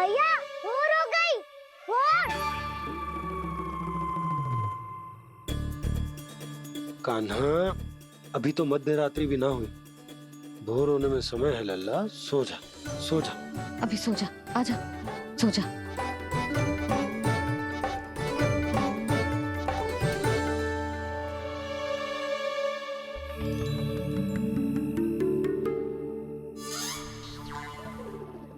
मैया भोर हो गई। भोर। कान्हा, अभी तो मध्य रात्रि भी ना हुई। भोर होने में समय है लल्ला, सो जा सो जा। अभी सो जा, आजा सो जा।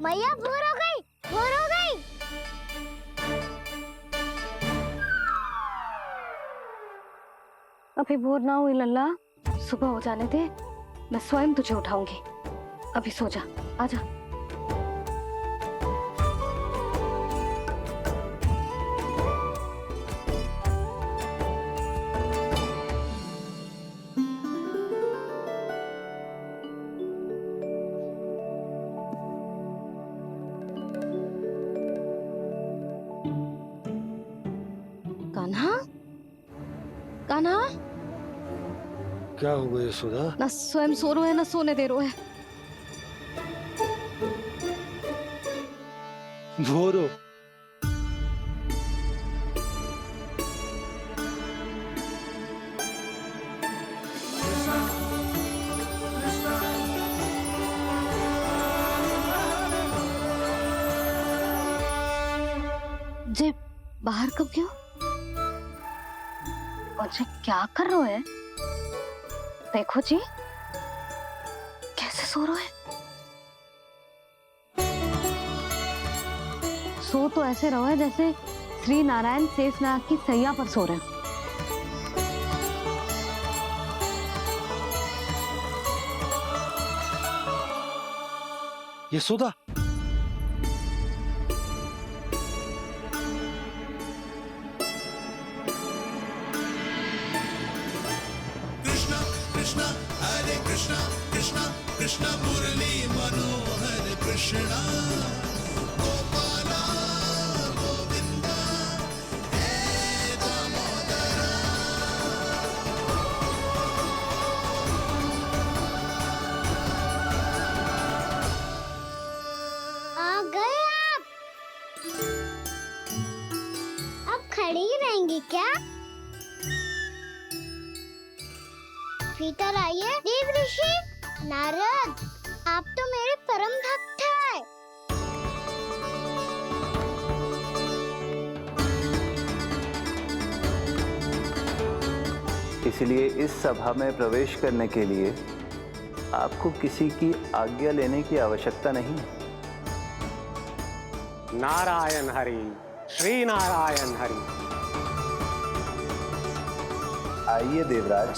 मैया भोर हो गई, भोर हो गई। अभी भोर ना हुई लल्ला, सुबह हो जाने दे, मैं स्वयं तुझे उठाऊंगी। अभी सो जा, आजा। कान्हा, कान्हा, क्या हो गया यशोदा? ना स्वयं सो रहे है ना सोने दे रहे है। भोर हो। जे बाहर कब क्यों? और जे क्या कर रहे है? देखो जी, कैसे सो रहे हैं। सो तो ऐसे रहो है जैसे श्री नारायण शेषनाग की सैया पर सो रहे हैं। यशोदा, कृष्णा हरे कृष्णा कृष्णा कृष्णा मुरली मनोहर कृष्णा गोपाला गोविंदा हे दामोदरा। आ गए आप। अब खड़ी ही रहेंगी क्या? भीतर आइए। देव ऋषि नारद, आप तो मेरे परम भक्त हैं। इसलिए इस सभा में प्रवेश करने के लिए आपको किसी की आज्ञा लेने की आवश्यकता नहीं है। नारायण हरि, श्री नारायण हरि। आइए देवराज,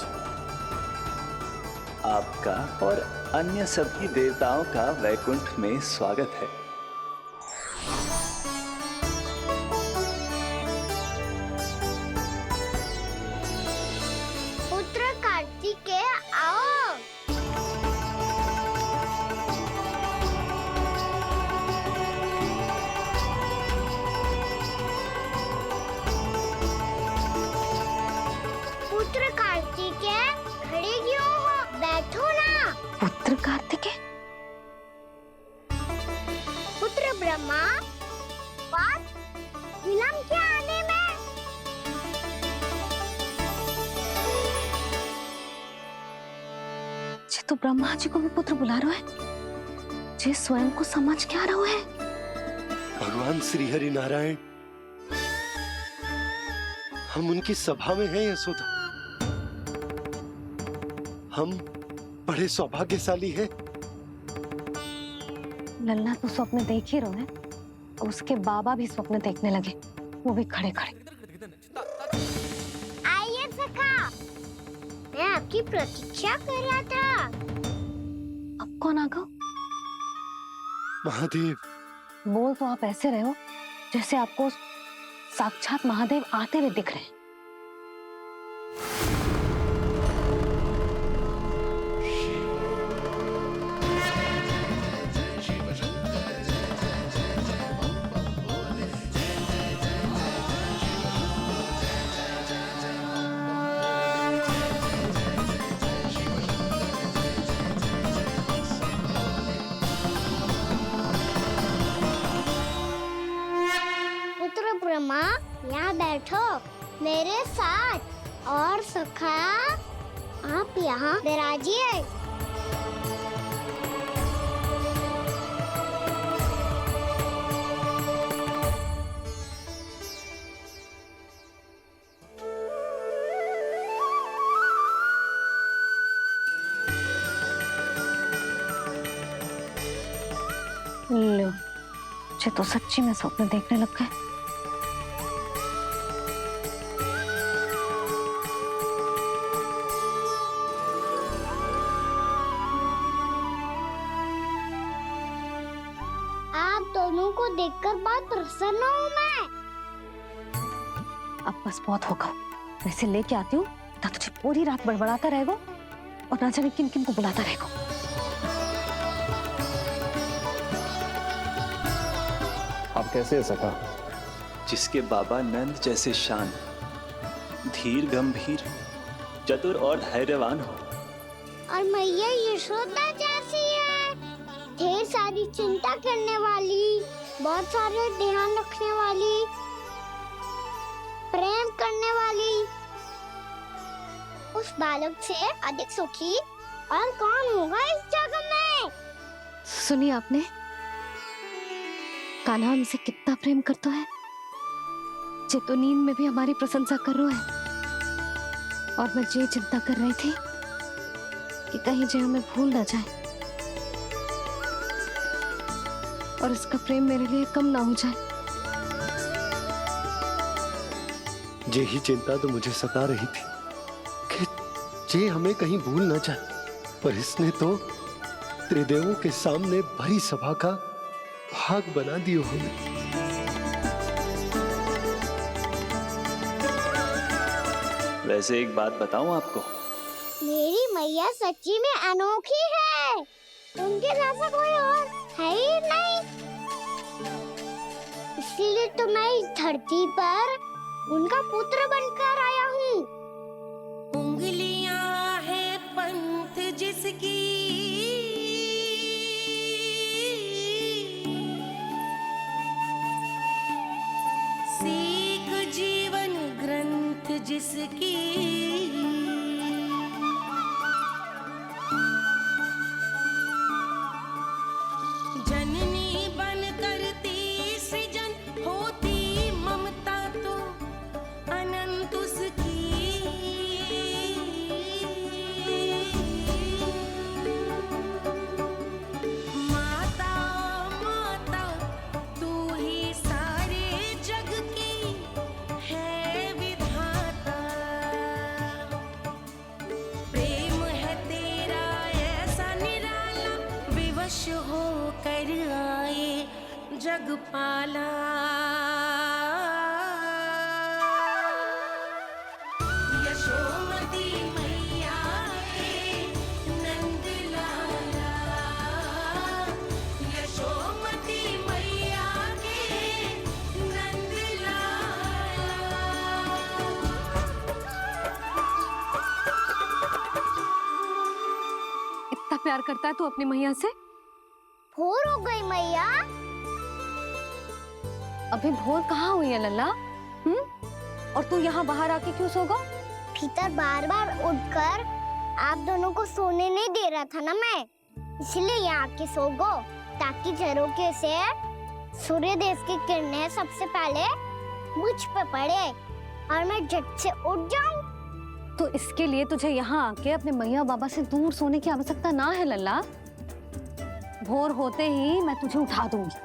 आपका और अन्य सभी देवताओं का वैकुंठ में स्वागत है। पुत्र कार्तिकेय आओ। पुत्र कार्तिकेय खड़े क्यों हो? बैठो ना। पुत्र कार्तिकेय, पुत्र ब्रह्मा, बात विलंब क्या आने में? जे तो ब्रह्मा जी को भी पुत्र बुला रहे है, जे स्वयं को समझ क्या रहे है। भगवान श्री हरि नारायण, हम उनकी सभा में हैं यशोदा। हम बड़े सौभाग्यशाली हैं। लल्ला तो स्वप्न देख ही रहे हैं, और उसके बाबा भी स्वप्न देखने लगे, वो भी खड़े खड़े। आइए सखा, मैं आपकी प्रतीक्षा कर रहा था। अब कौन आ गया? महादेव। बोल तो आप ऐसे रहे हो जैसे आपको साक्षात महादेव आते हुए दिख रहे हैं। ब्रह्मा, यहाँ बैठो मेरे साथ। और सखा, आप यहाँ विराजिए। लो, मुझे तो सच्ची में स्वप्न देखने लग गए। आप दोनों को देखकर बहुत प्रसन्न हूँ मैं। अब बस बहुत होगा, वैसे लेके आती हूँ ना, तुझे पूरी रात बड़बड़ाता रहेगा और ना जाने किन किन को बुलाता रहेगा। आप कैसे है सखा? जिसके बाबा नंद जैसे शान, धीर गंभीर, चतुर और धैर्यवान हो। और मैया यशोदा जैसी है, ढेर सारी चिंता करने वाली, बहुत सारे ध्यान रखने वाली, प्रेम करने वाली। उस बालक से अधिक सुखी और कौन होगा इस जगत में? सुनिए आपने, कान्हा हमसे कितना प्रेम करता है, जे तो नींद में भी हमारी प्रशंसा कर रहा है। और मैं ये चिंता कर रही थी कि कहीं जे हमें भूल ना जाए और इसका प्रेम मेरे लिए कम ना हो जाए। यही चिंता तो मुझे सता रही थी कि जे हमें कहीं भूल ना जाए, पर इसने तो त्रिदेवों के सामने भरी सभा का भाग बना दियो हमें। वैसे एक बात बताऊं आपको, मेरी मैया सच्ची में अनोखी है, उनके जैसा कोई और है ही नहीं। इसीलिए तो मैं इस धरती पर उनका पुत्र बनकर आया हूँ। उंगलियां है पंथ जिसकी, सीख जीवन ग्रंथ जिसकी, जननी बन करती सृजन, होती ममता तो अनंत उसकी। माता माता तू ही सारे जग की है विधाता, प्रेम है तेरा ऐसा निराला, विवश हो कर आए जग पाला। यशोमती मैया के नंद लाला, यशोमती मैया के नंद लाला। इतना प्यार करता है तू अपनी मैया से? भोर हो गई मैया। अभी भोर कहाँ हुई है लल्ला? और तू यहाँ बाहर आके क्यों सो गया? भीतर बार बार उठकर आप दोनों को सोने नहीं दे रहा था ना मैं, इसलिए यहाँ आके सो गो, ताकि झरोखे से सूर्य देव की किरणें सबसे पहले मुझ पे पड़े और मैं झट से उठ जाऊं। तो इसके लिए तुझे यहाँ आके अपने मैया बाबा से दूर सोने की आवश्यकता ना है लल्ला। भोर होते ही मैं तुझे उठा दूंगी।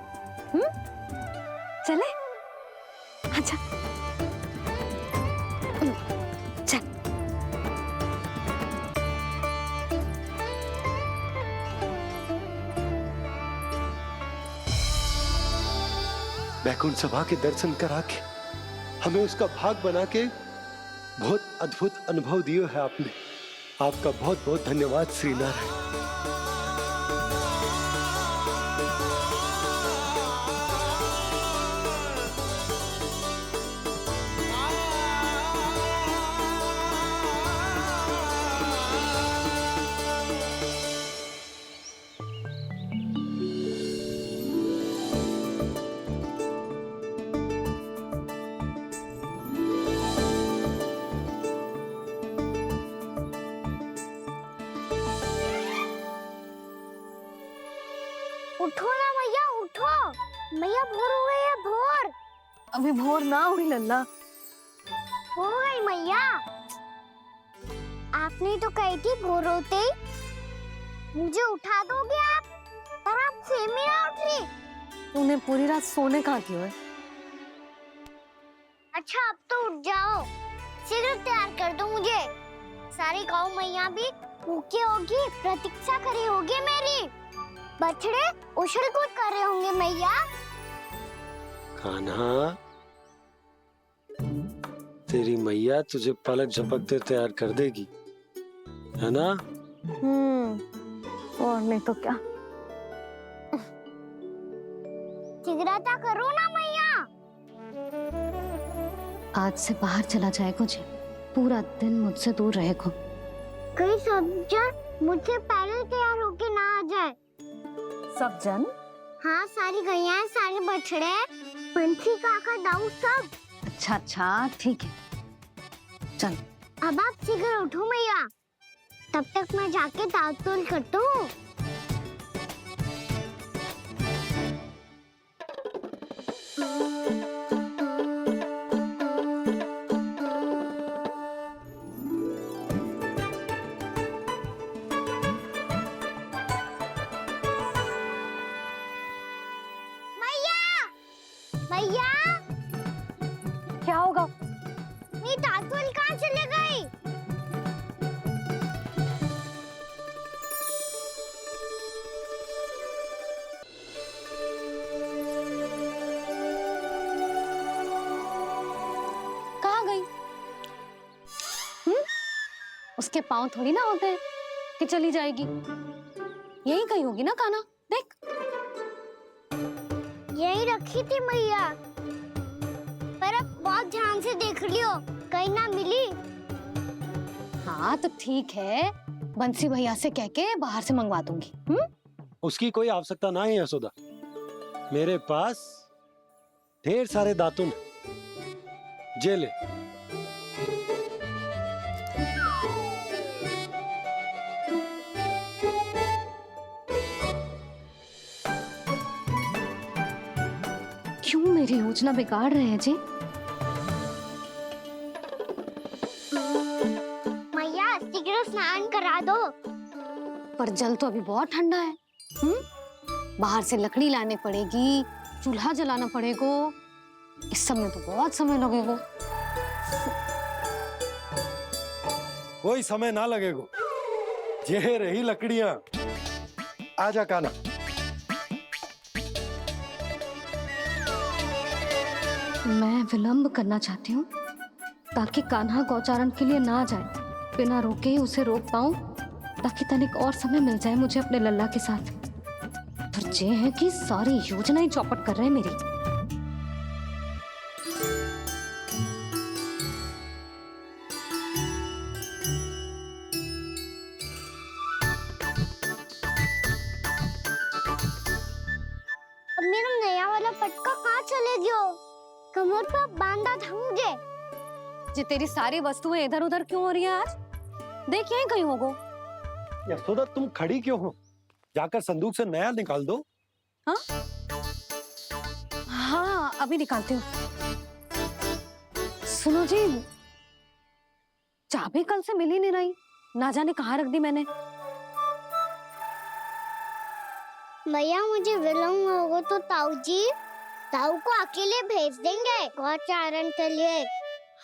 चले, अच्छा चल। वैकुंठ सभा के दर्शन करा के हमें उसका भाग बना के बहुत अद्भुत अनुभव दियो है आपने। आपका बहुत बहुत धन्यवाद श्रीनारायण। अभी भोर ना हुई लल्ला। हो गई मैया। आपने तो कही थी भोर होते ही मुझे उठा दोगे आप, पर आप सेम ही ना उठ रही। तूने पूरी रात सोने कहाँ की है? अच्छा अब तो उठ जाओ, शीघ्र तैयार कर दो मुझे। सारी गाँव मैया भी भूखी होगी, प्रतीक्षा करी होगी मेरी। बछड़े उछल कूद कर रहे होंगे मैया। कान्हा, तेरी मैया तुझे पलक झपकते तैयार कर देगी, है ना? और नहीं तो क्या। शीघ्रता करो ना मैया। आज से बाहर चला जाएगा जी, पूरा दिन मुझसे दूर रहेगा। कहीं सब जन मुझसे पहले तैयार होके ना आ जाए। सब जन? हाँ, सारी गैया, सारे बछड़े, पंछी, काका, दाऊ सब। अच्छा अच्छा ठीक है, चल। अब आप शीघ्र उठो मैया, तब तक मैं जाके ताल तोल करता हूँ। मैया, क्या होगा? मेरी तातुल कहाँ चले गई? कहाँ गई? उसके पाँव थोड़ी ना होते हैं कि चली जाएगी। यही कहीं होगी ना कान्हा, देख। यही रखी थी मैया, पर अब बहुत ध्यान से देख लियो, कहीं ना मिली। हाँ तो ठीक है, बंसी भैया से कह के बाहर से मंगवा दूंगी। उसकी कोई आवश्यकता ना है यशोदा, मेरे पास ढेर सारे दातुन, जे ले। क्यों मेरी योजना बिगाड़ रहे हैं जी? मैया शीघ्र स्नान करा दो। पर जल तो अभी बहुत ठंडा है। बाहर से लकड़ी लाने पड़ेगी, चूल्हा जलाना पड़ेगा। इस सब में तो बहुत समय लगेगा। कोई समय ना लगेगा, ये रही लकड़ियां। आजा कान्हा। मैं विलंब करना चाहती हूँ ताकि कान्हा गौचारण के लिए ना जाए। बिना रोके ही उसे रोक पाऊं, ताकि तनिक और समय मिल जाए मुझे अपने लल्ला के साथ। पर ये है कि सारी योजना ही चौपट कर रहे हैं मेरी। अब मेरा नया वाला पटका कहाँ चले गयो? कमर पर बांधा था मुझे। जी तेरी सारी वस्तुएं इधर उधर क्यों हो रही है आज? देख यहीं कहीं होगो। यशोदा तुम खड़ी क्यों हो? जाकर संदूक से नया निकाल दो। हाँ हाँ अभी निकालती हूँ। सुनो जी, चाबी कल से मिल ही नहीं रही, ना जाने कहाँ रख दी मैंने। भैया मुझे विलम्ब होगा तो ताऊ को अकेले भेज देंगे गौचारण के लिए।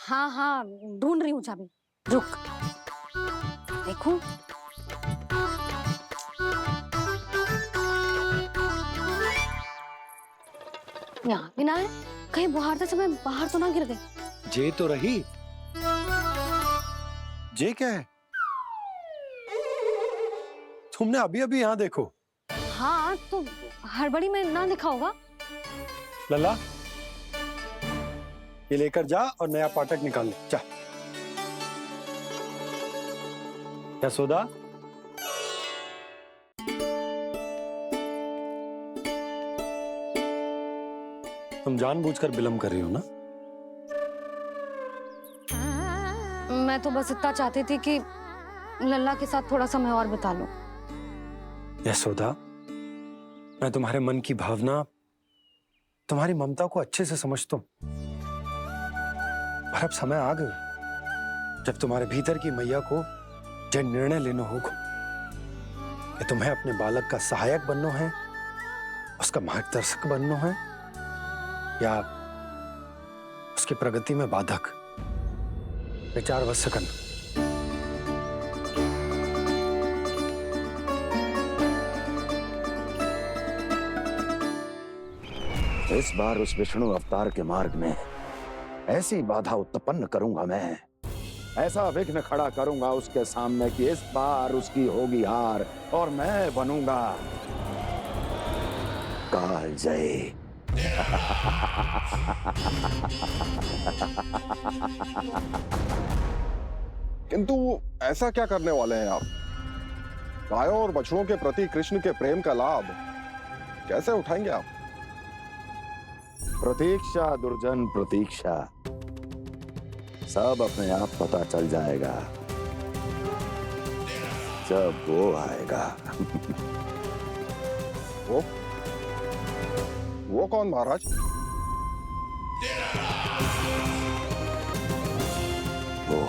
हाँ हाँ ढूंढ रही हूँ चाबी, रुक। देखूं। यहाँ भी ना है, कहीं बुहारते समय बाहर तो ना गिर गई। जे तो रही। जे क्या है? तुमने अभी अभी यहाँ देखो। हाँ तो हड़बड़ी में ना दिखा होगा। लल्ला, ये लेकर जा और नया पाठक निकाल ले, जा। यशोदा, तुम जानबूझकर विलंब कर रही हो ना? मैं तो बस इतना चाहती थी कि लल्ला के साथ थोड़ा समय और बिता लो। यशोदा, मैं तुम्हारे मन की भावना तुम्हारी ममता को अच्छे से समझता हूं, पर अब समय आ गया जब तुम्हारे भीतर की मैया को यह निर्णय लेना होगा कि तुम्हें अपने बालक का सहायक बनना है, उसका मार्गदर्शक बनना है, या उसकी प्रगति में बाधक। विचार अवश्य करना। इस बार उस विष्णु अवतार के मार्ग में ऐसी बाधा उत्पन्न करूंगा मैं, ऐसा विघ्न खड़ा करूंगा उसके सामने कि इस बार उसकी होगी हार और मैं बनूंगा कालजयी। किंतु ऐसा क्या करने वाले हैं आप? गायों और बछड़ों के प्रति कृष्ण के प्रेम का लाभ कैसे उठाएंगे आप? प्रतीक्षा दुर्जन प्रतीक्षा, सब अपने आप पता चल जाएगा जब वो आएगा। वो कौन महाराज? वो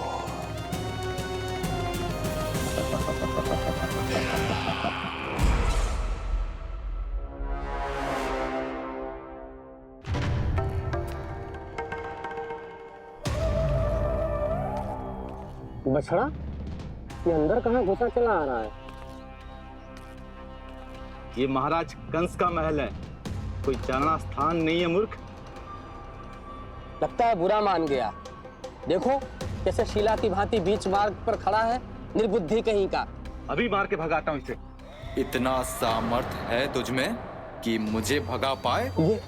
बछड़ा, ये अंदर कहाँ घुसा चला आ रहा है? ये महाराज कंस का महल है, कोई चारणा स्थान नहीं है मूर्ख। लगता है बुरा मान गया। देखो कैसे शीला की भांति बीच मार्ग पर खड़ा है, निर्बुद्धि कहीं का। अभी मार के भगाता हूँ इसे। इतना सामर्थ है तुझमें कि मुझे भगा पाए? ये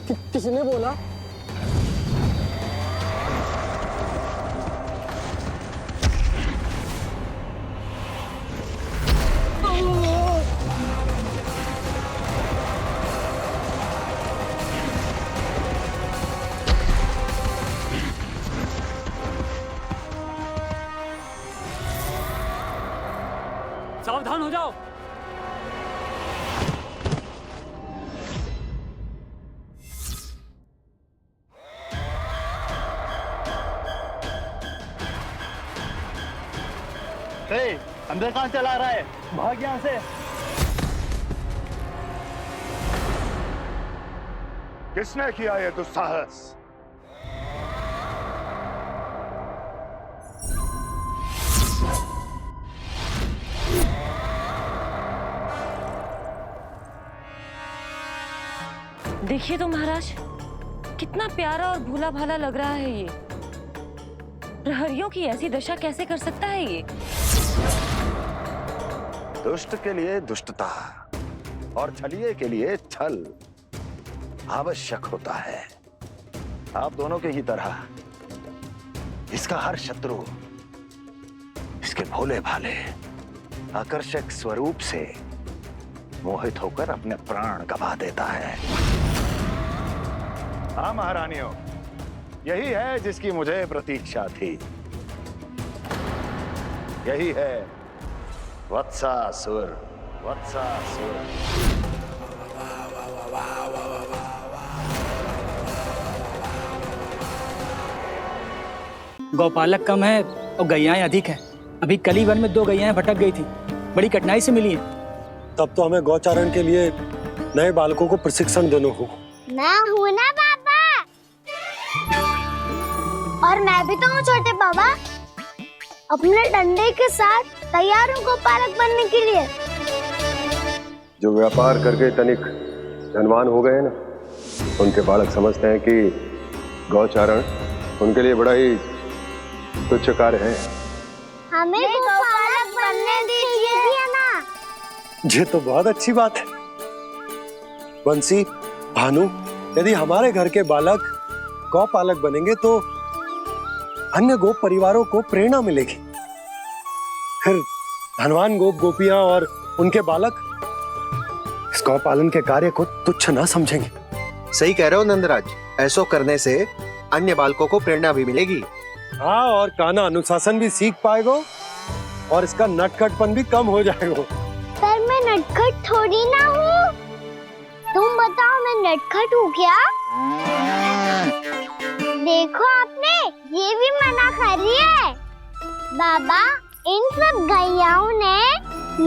किसने बोला? सावधान हो जाओ। अंदर कहाँ चला रहा है? भाग यहाँ से। किसने किया ये दुस्साहस? देखिए तो महाराज, कितना प्यारा और भोला भाला लग रहा है ये। प्रहरियों की ऐसी दशा कैसे कर सकता है ये? दुष्ट के लिए दुष्टता और छलिए के लिए छल आवश्यक होता है। आप दोनों के ही तरह इसका हर शत्रु इसके भोले भाले आकर्षक स्वरूप से मोहित होकर अपने प्राण गंवा देता है। हाँ महारानियों, यही है जिसकी मुझे प्रतीक्षा थी। यही है वत्सासुर। वत्सासुर गौपालक कम है और गैयाएं अधिक हैं। अभी कली वन में 2 गैयाएं भटक गई थी, बड़ी कठिनाई से मिली हैं। तब तो हमें गौचारण के लिए नए बालकों को प्रशिक्षण देना होगा। मैं हूँ ना पापा, और मैं भी तो हूँ छोटे पापा। अपने डंडे के साथ तैयार हूँ गोपालक बनने के लिए। जो व्यापार करके तनिक धनवान हो गए ना, उनके बालक समझते हैं कि गौचारण उनके लिए बड़ा ही तुच्छ कार्य है। हमें गोपालक बनने दीजिए ना। ये तो बहुत अच्छी बात है। बंसी, भानु, यदि हमारे घर के बालक गौपालक बनेंगे तो अन्य गोप परिवारों को प्रेरणा मिलेगी। फिर धनवान गोप गोपियां और उनके बालक इस गौपालन के कार्य को तुच्छ ना समझेंगे। सही कह रहे हो नंदराज, ऐसा करने से अन्य बालकों को प्रेरणा भी मिलेगी। हाँ, और कान्हा अनुशासन भी सीख पाएगा और इसका नटखटपन भी कम हो जाएगा। पर मैं नटखट थोड़ी ना हूँ। तुम बताओ मैं नटखट हूँ क्या? देखो आपने ये भी मना कर रही है। बाबा, इन सब गैयाओं ने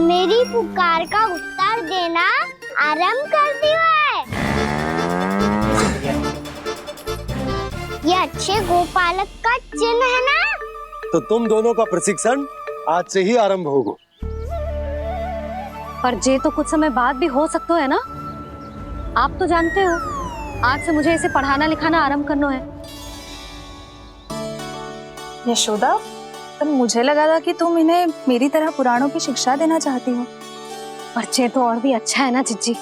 मेरी पुकार का उत्तर देना आरंभ कर दिया है। ये अच्छे गोपालक का चिन्ह है ना? तो तुम दोनों का प्रशिक्षण आज से ही आरंभ होगा। पर जे तो कुछ समय बाद भी हो सकता है ना। आप तो जानते हो आज से मुझे इसे पढ़ाना लिखाना आरंभ करना है। यशोदा, पर मुझे लगा था कि तुम इन्हें मेरी तरह पुराणों की शिक्षा देना चाहती हो। पर जे तो और भी अच्छा है ना जिज्जी।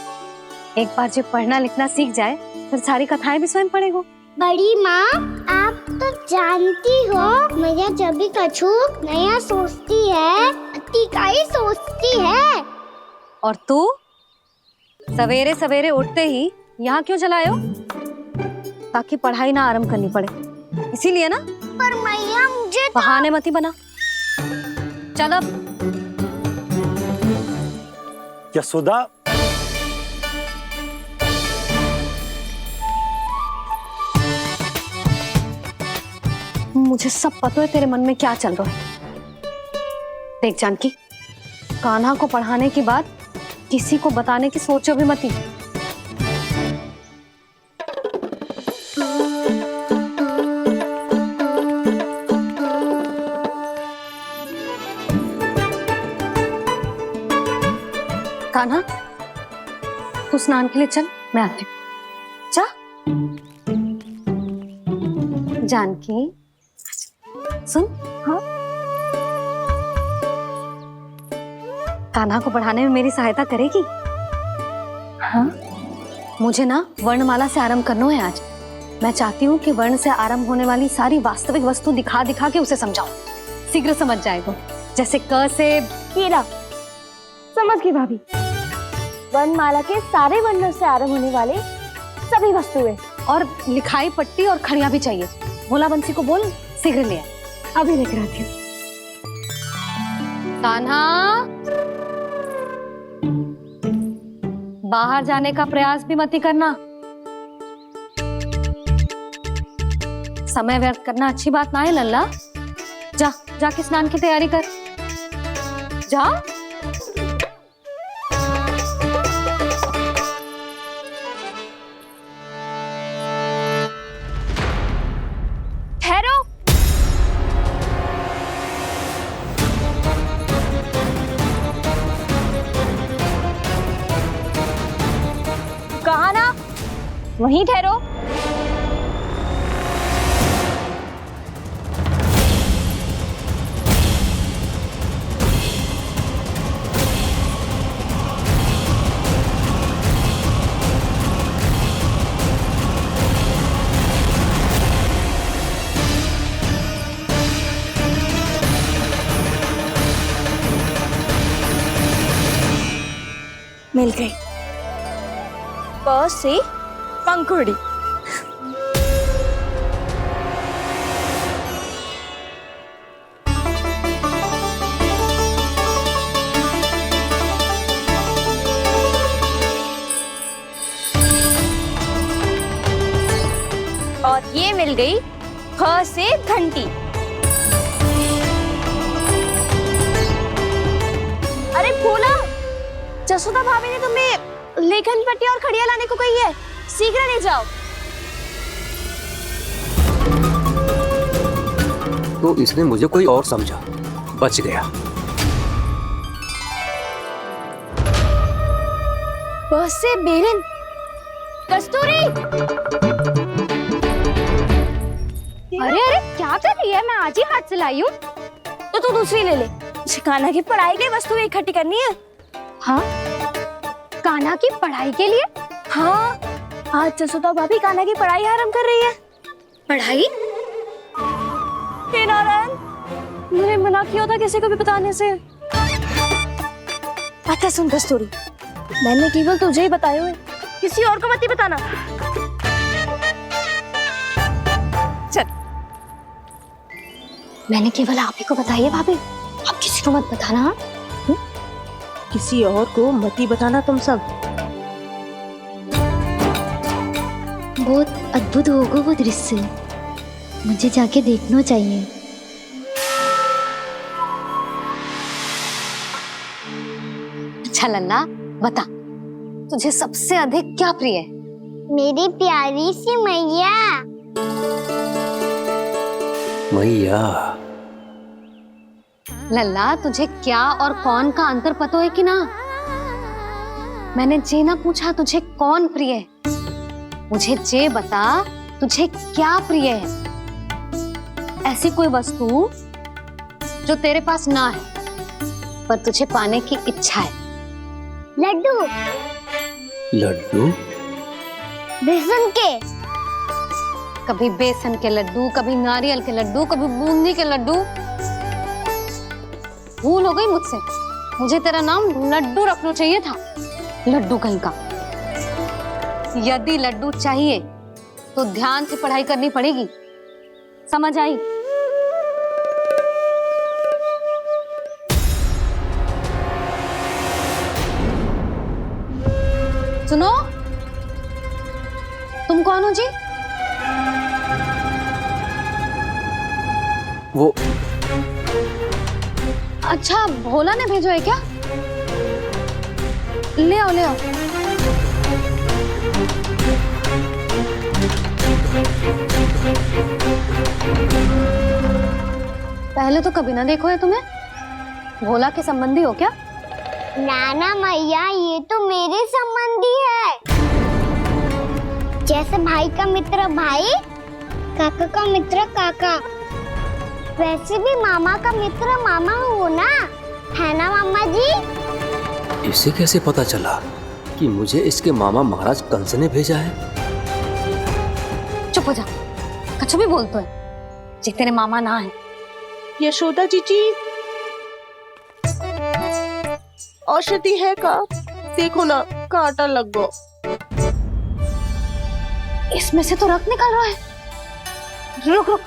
एक बार जब पढ़ना लिखना सीख जाए फिर सारी कथाएं भी स्वयं पढ़ेगा। बड़ी माँ, आप तो जानती हो मैया जब भी कछु नया सोचती है का ही सोचती है। और तू सवेरे सवेरे उठते ही यहाँ क्यों चलाए हो? ताकि पढ़ाई ना आरंभ करनी पड़े, इसीलिए ना। पर मैया मुझे बहाने मती बना। चल अब। यशोदा, मुझे सब पता है तेरे मन में क्या चल रहा है। देख जानकी, कान्हा को पढ़ाने की बात किसी को बताने की सोचो भी मती। कान्हा, तू स्नान के लिए चल, मैं आती हूँ। जा। जानकी सुन। हाँ, कान्हा को पढ़ाने में मेरी सहायता करेगी? हाँ, मुझे ना वर्णमाला से आरंभ करना है आज। मैं चाहती हूँ कि वर्ण से आरंभ होने वाली सारी वास्तविक वस्तु दिखा दिखा के उसे समझाऊं। शीघ्र समझ जाएगा। जैसे क से कीड़ा। समझ गई भाभी। वर्णमाला के सारे वर्णों से आरंभ होने वाले सभी वस्तुएं। और लिखाई पट्टी और खड़िया भी चाहिए। भोला बंसी को बोल शीघ्र ले आए। अभी लेकर आती हूँ। कान्हा, बाहर जाने का प्रयास भी मत करना। समय व्यर्थ करना अच्छी बात ना है लल्ला। जा, जाके स्नान की तैयारी कर। जा। ठहरो। कहा ना, वहीं ठहरो। मिल गई। प से पंखुड़ी। और ये मिल गई फ से घंटी। अरे भोला, जसोदा भाभी ने तुम्हें लेखन पट्टी और खड़िया लाने को कही है, शीघ्र ले जाओ। तो इसने मुझे कोई और समझा, बच गया। बस से बेरन। कस्तूरी। अरे अरे क्या कर रही है? मैं आज ही हाथ से लाई हूँ। तो तू दूसरी ले ले। कान्हा की पढ़ाई के वस्तुएं इकट्ठी करनी है। हाँ, कान्हा की पढ़ाई के लिए? हाँ, आज जसोदा भाभी कान्हा की पढ़ाई आरंभ कर रही है। पढ़ाई? हे नारायण, मैंने मना किया था किसी को भी बताने से। अच्छा सुन कस्तूरी, मैंने केवल तुझे ही बताया हुए, किसी और को मत ही बताना। चल। मैंने केवल आप ही को बताई है भाभी, आप किसी को मत बताना। किसी और को मत ही बताना तुम सब। बहुत अद्भुत होगा वो दृश्य, मुझे जाके देखना चाहिए। अच्छा लल्ला, बता तुझे सबसे अधिक क्या प्रिय है? मेरी प्यारी सी मैया। मैया। लल्ला, तुझे क्या और कौन का अंतर पता है कि ना? मैंने जे ना पूछा तुझे कौन प्रिय है, मुझे जे बता तुझे क्या प्रिय है। ऐसी कोई वस्तु जो तेरे पास ना है पर तुझे पाने की इच्छा है। लड्डू। लड्डू? बेसन के। कभी बेसन के लड्डू, कभी नारियल के लड्डू, कभी बूंदी के लड्डू। भूल हो गई मुझसे, मुझे तेरा नाम लड्डू रखना चाहिए था। लड्डू कहीं का। यदि लड्डू चाहिए तो ध्यान से पढ़ाई करनी पड़ेगी, समझ आई? सुनो, तुम कौन हो जी? वो अच्छा, भोला ने भेजो है क्या? ले आओ ले आओ। पहले तो कभी ना देखो है तुम्हें। भोला के संबंधी हो क्या? नाना मैया, ये तो मेरे संबंधी है। जैसे भाई का मित्र भाई, काका का मित्र काका, वैसे भी मामा का मित्र मामा हो ना, है ना मामा जी? इसे कैसे पता चला कि मुझे इसके मामा महाराज कंस ने भेजा है? चुप हो जा, कुछ भी बोलते है जे तेरे मामा ना है। यशोदा जीजी, औषधि है का? देखो ना, कांटा लग गो। इसमें से तो रक्त निकल रहा है। रुक रुक।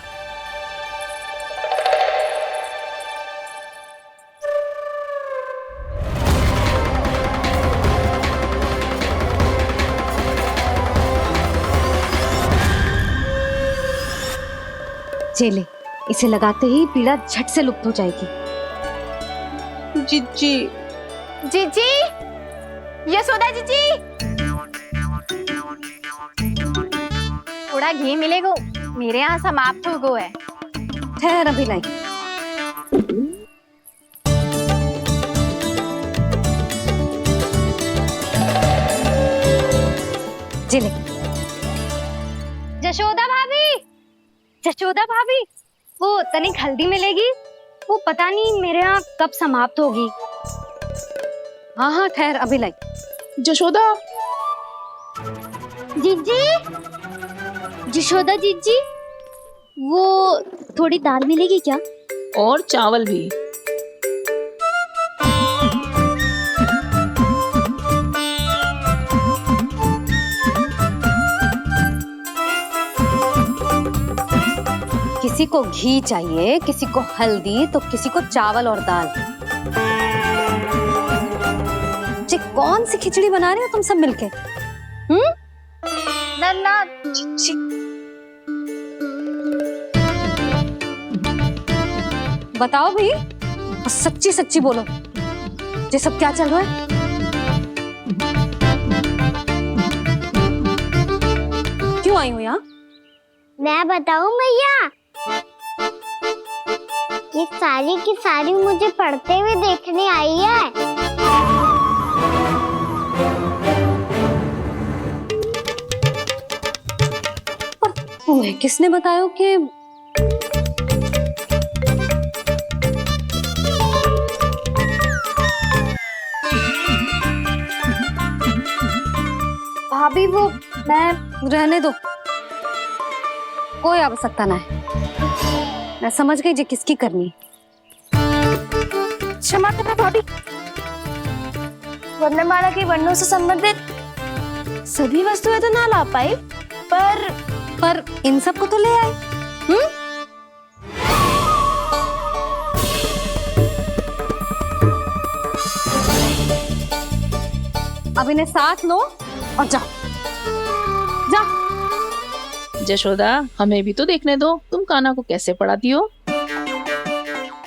चले, इसे लगाते ही पीड़ा झट से लुप्त हो जाएगी। जीजी, जीजी, यशोदा जीजी, थोड़ा घी मिलेगा? मेरे यहाँ समाप्त हो गो है। ठहर, अभी लाई। जिले। यशोदा भाभी, यशोदा भाभी, वो तनिक हल्दी मिलेगी? वो पता नहीं मेरे यहाँ कब समाप्त होगी। हाँ हाँ, ठहर, अभी लाई। यशोदा। जीजी, यशोदा जीजी, वो थोड़ी दाल मिलेगी क्या? और चावल भी। किसी को घी चाहिए, किसी को हल्दी, तो किसी को चावल और दाल। जी, कौन सी खिचड़ी बना रहे हो तुम सब मिलके? नन्ना, बताओ भाई, और सच्ची सच्ची बोलो, ये सब क्या चल रहा है? क्यों आई हो यहाँ? मैं बताऊं भैया, ये सारी की सारी मुझे पढ़ते हुए देखने आई है। पर तुम्हें किसने बताया कि भाभी, वो मैं रहने दो, कोई आवश्यकता ना है। मैं समझ गई जे किसकी करनी। क्षमा करना भाभी, वर्णमाला के वर्णों से संबंधित सभी वस्तुएं तो ना ला पाई, पर इन सब को तो ले आए। अब इन्हें साथ लो और जाओ, जाओ। जशोदा, हमें भी तो देखने दो तुम कान्हा को कैसे पढ़ाती हो।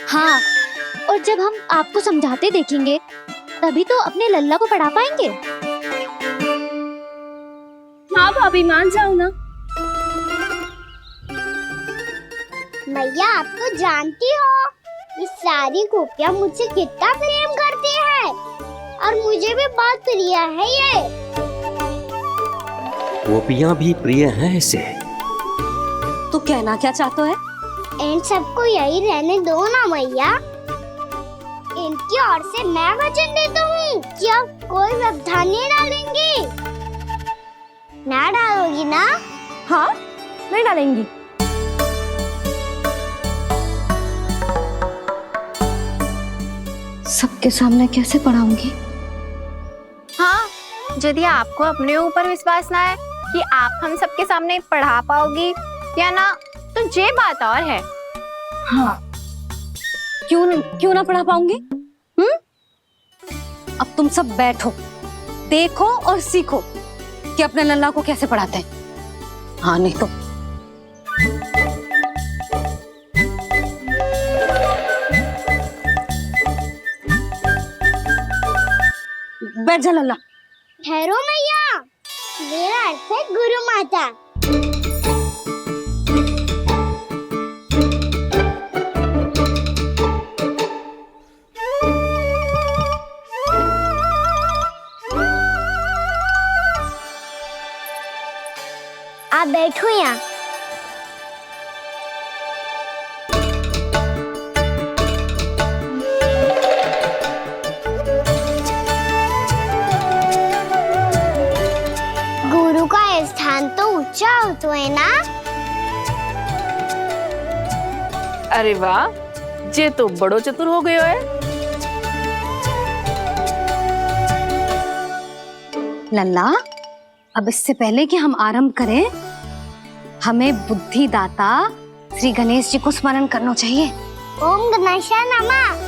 हाँ, और जब हम आपको समझाते देखेंगे तभी तो अपने लल्ला को पढ़ा पाएंगे। हाँ भाभी, मान जाओ ना। मैया, आप तो जानती हो ये सारी गोपियाँ मुझसे कितना प्रेम करती है और मुझे भी बहुत प्रिय है ये। गोपियां भी प्रिय हैं इसे। तू कहना क्या चाहता है? इन सबको यही रहने दो ना मैया। इनकी ओर से मैं वचन देता हूँ कि अब कोई व्यवधान नहीं डालेंगी। ना डालोगी ना? हाँ, मैं डालेंगी। सबके सामने कैसे पढ़ाऊंगी? हाँ, यदि आपको अपने ऊपर विश्वास ना है कि आप हम सबके सामने पढ़ा पाओगी या ना, तो ये बात और है। हाँ, क्यों ना पढ़ा पाऊंगी? अब तुम सब बैठो, देखो और सीखो कि अपने लल्ला को कैसे पढ़ाते हैं। हाँ, नहीं तो बैठ जा लल्ला। ठहरो मैया, मेरा अर्थ है गुरु माता। आप बैठो यहाँ। गुरु का स्थान तो ऊंचा होता है ना? अरे वाह, जे तो बड़ो चतुर हो गयो है। लल्ला, अब इससे पहले कि हम आरंभ करें, हमें बुद्धिदाता श्री गणेश जी को स्मरण करना चाहिए। ओम गणेशाय नमः।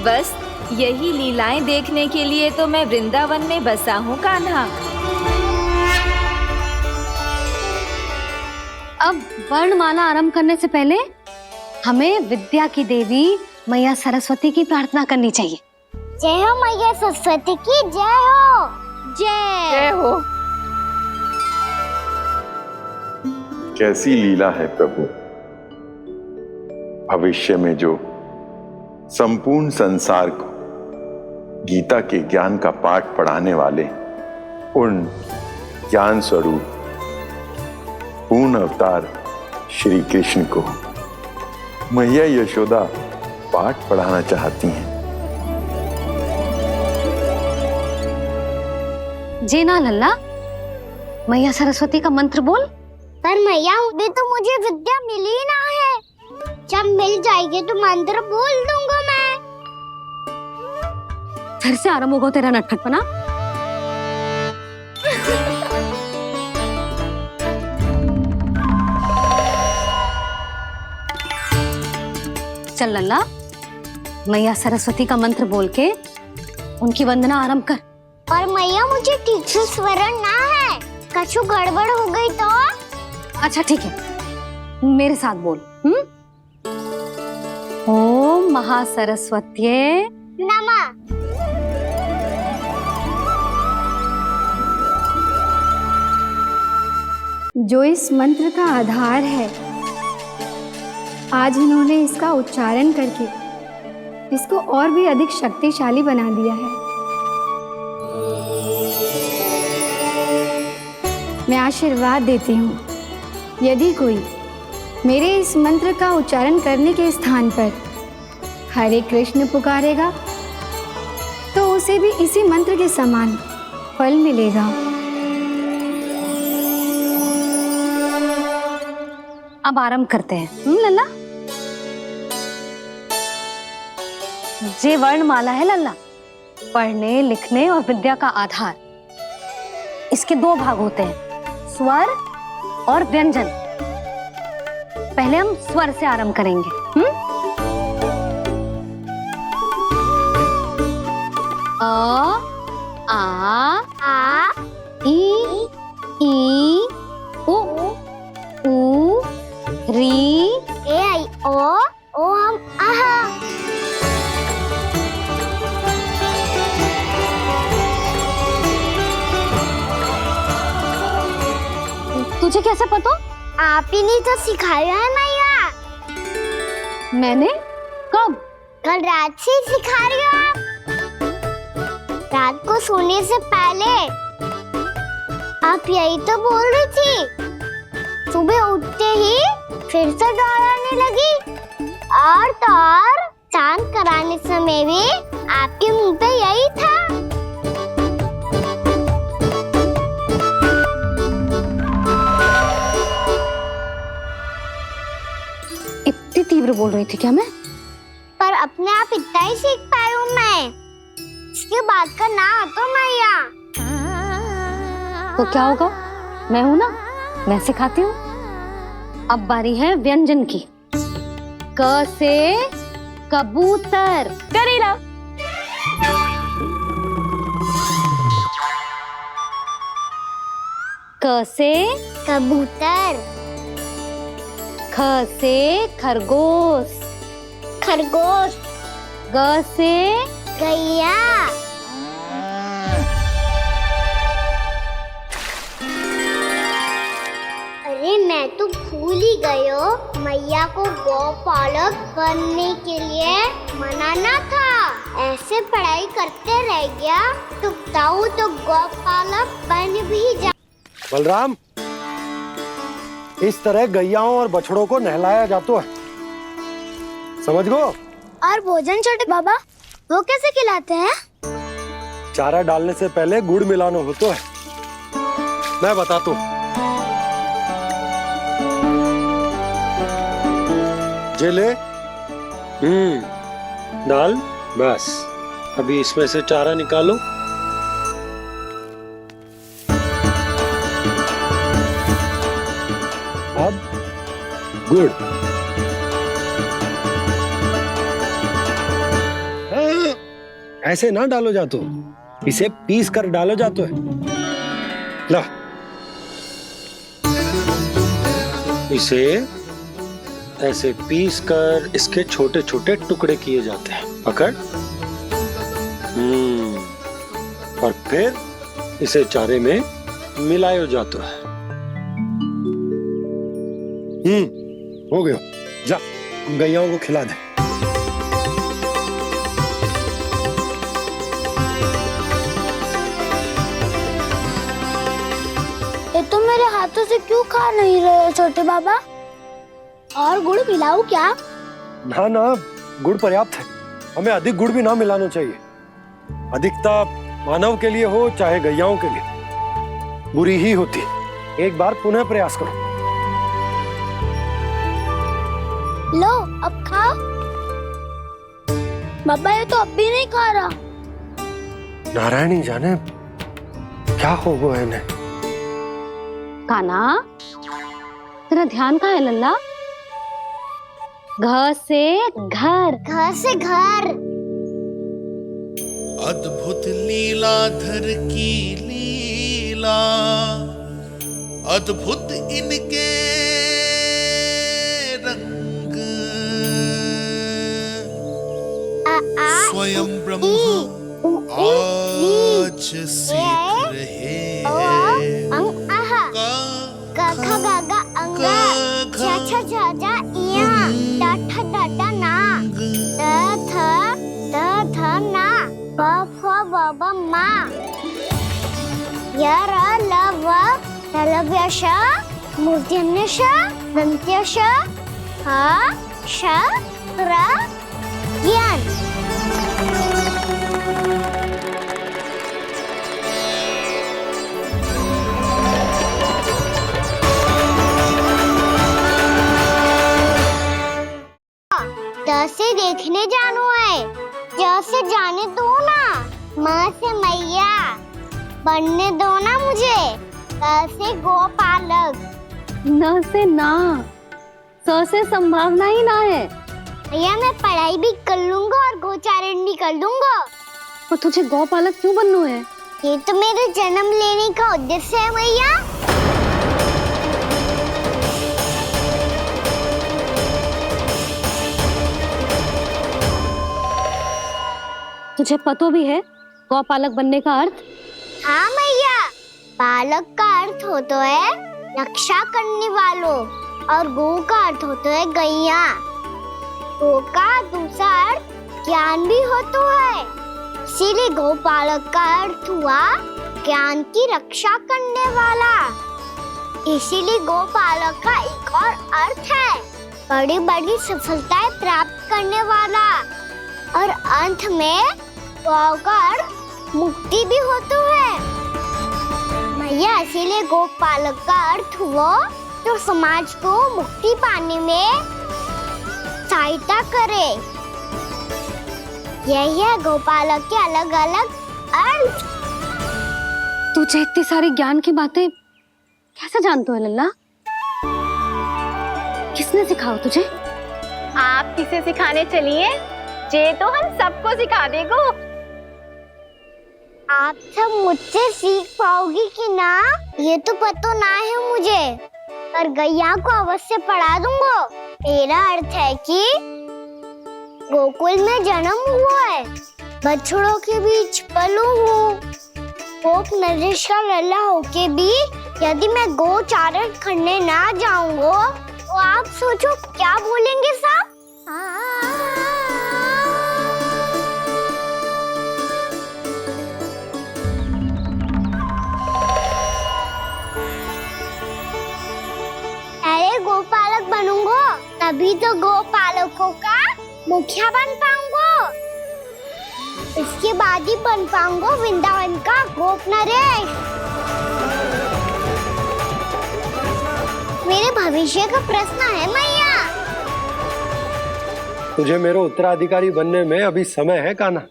बस यही लीलाएं देखने के लिए तो मैं वृंदावन में बसा हूँ कान्हा। अब वर्णमाला आरंभ करने से पहले हमें विद्या की देवी मैया सरस्वती की प्रार्थना करनी चाहिए। जय हो मैया सरस्वती की, जय हो। जय हो। कैसी लीला है प्रभु। भविष्य में जो संपूर्ण संसार को गीता के ज्ञान का पाठ पढ़ाने वाले उन ज्ञान स्वरूप पूर्ण अवतार श्री कृष्ण को मैया यशोदा पाठ पढ़ाना चाहती हैं। जी ना लल्ला, मैया सरस्वती का मंत्र बोल। पर मैया, अभी तो मुझे विद्या मिली ना है। जब मिल जाएगी तो मंत्र बोल दूंगा मैं। फिर से आरंभ होगा तेरा नटखटपना। चल लल्ला, मैया सरस्वती का मंत्र बोल के उनकी वंदना आरंभ कर। और मैया, मुझे ठीक से स्मरण ना है, कछु गड़बड़ हो गई तो? अच्छा ठीक है, मेरे साथ बोल। ओम महासरस्वत्ये नमः। जो इस मंत्र का आधार है, आज इन्होंने इसका उच्चारण करके इसको और भी अधिक शक्तिशाली बना दिया है। मैं आशीर्वाद देती हूँ, यदि कोई मेरे इस मंत्र का उच्चारण करने के स्थान पर हरे कृष्ण पुकारेगा तो उसे भी इसी मंत्र के समान फल मिलेगा। अब आरंभ करते हैं। लल्ला, जे वर्णमाला है लल्ला, पढ़ने लिखने और विद्या का आधार। इसके दो भाग होते हैं, स्वर और व्यंजन। पहले हम स्वर से आरंभ करेंगे। आ ई उ री ए आई ओ हम आहा। तुझे कैसे पता? आप ही ने तो सिखाया है मैया। मैंने? कब? कल रात से सिखा रही हो आप। रात को सोने से पहले आप यही तो बोल रही थी। सुबह उठते ही फिर से दौड़ाने लगी, और तो और चांद कराने समय भी आपके मुंह पे यही था। इतनी तीव्र बोल रही थी क्या मैं? पर अपने आप इतना ही सीख पाई हूँ मैं। इसके बाद का ना तो मैया। तो क्या होगा? मैं हूं ना, मैं सिखाती हूँ। अब बारी है व्यंजन की। क से कबूतर। करेला। क से कबूतर। ख से खरगोश। खरगोश। ग से गैया। अरे मैं तो भूल ही गई हो, मैया को गौपालक बनने के लिए मनाना था। ऐसे पढ़ाई करते रह गया तो ताऊ तो गौपालक बन भी जा। बलराम, इस तरह गैयाओं और बछड़ों को नहलाया जाता है, समझ गो? और भोजन छोटे बाबा, वो कैसे खिलाते हैं? चारा डालने से पहले गुड़ मिलाना होता है। मैं बताता हूँ। जे ले, डाल, बस। अभी इसमें से चारा निकालो। अब गुड़। ऐसे ना डालो जातो, इसे पीस कर डालो जातो है। ला, इसे ऐसे पीस कर इसके छोटे छोटे टुकड़े किए जाते हैं। पकड़। और फिर इसे चारे में मिलायो जाता है। हो गया। जा, गैयाओं को खिला दे। ये तो मेरे हाथों से क्यों खा नहीं रहे हो छोटे बाबा? और गुड़ मिलाऊं क्या? ना ना, गुड़ पर्याप्त है। हमें अधिक गुड़ भी ना मिलाना चाहिए। अधिकता मानव के लिए हो चाहे गैयाओं के लिए बुरी ही होती। एक बार पुनः प्रयास करो। लो, अब खाओ। बाबा ये तो अब भी नहीं खा रहा। नारायणी जाने क्या हो गया इन्हें। काना, तेरा ध्यान कहाँ है लल्ला? घ से घर। घर से घर। अद्भुत लीलाधर की लीला, अद्भुत इनके रंग, स्वयं ब्रह्मा आज सीख रहे हैं। गा गा गा अंगा, छा छा छा जा इया, डा ठा डा डा ना, द थ ना, ब फ ब ब मा, य र ल व ललव्य श, मूर्धन्य श, दन्त्य श, ह श र ज्ञान। से देखने जानू है, जैसे जाने दो ना। माँ से मैया बनने दो ना मुझे। से गोपालक। न से ना, स से संभावना ही ना है। भैया मैं पढ़ाई भी कर लूंगा और गोचारण भी कर दूंगा। और तुझे गौपालक क्यों बनना है? ये तो मेरे जन्म लेने का उद्देश्य है मैया। तुझे पता भी है गौपालक बनने का अर्थ? हाँ मैया, पालक का अर्थ होता है रक्षा करने वालों और गौ का अर्थ होता है गैया। गौ का दूसरा अर्थ ज्ञान भी होता है, इसीलिए गौपालक का अर्थ हुआ ज्ञान की रक्षा करने वाला। इसीलिए गौपालक का एक और अर्थ है बड़ी बड़ी सफलताएं प्राप्त करने वाला, और अंत में गौ का अर्थ मुक्ति भी होता है मैया। इसीलिए गौपालक का अर्थ हुआ जो समाज को मुक्ति पाने में सहायता करे। यही है गौपालक के अलग अलग अर्थ। तुझे इतनी सारी ज्ञान की बातें कैसे जानते हो लल्ला? किसने सिखाओ तुझे? आप किसे सिखाने चलिए? जे तो हम सबको सिखा देगो। आप सब मुझसे सीख पाओगी कि ना ये तो पता ना है मुझे, पर गैया को अवश्य पढ़ा दूंगा। मेरा अर्थ है कि गोकुल में जन्म हुआ है, बछड़ों के बीच पलू हूँ, गोप नरेश का लल्ला होके भी यदि मैं गोचारण करने ना जाऊंगा तो आप सोचो क्या बोलेंगे साहब? अरे गोपालक बनूंगा तभी तो गोपालकों का मुखिया बन पाऊंगा। इसके बाद ही बन पाऊंगा वृंदावन का गोप नरेश। मेरे भविष्य का प्रश्न है मैया। तुझे मेरा उत्तराधिकारी बनने में अभी समय है कान्हा,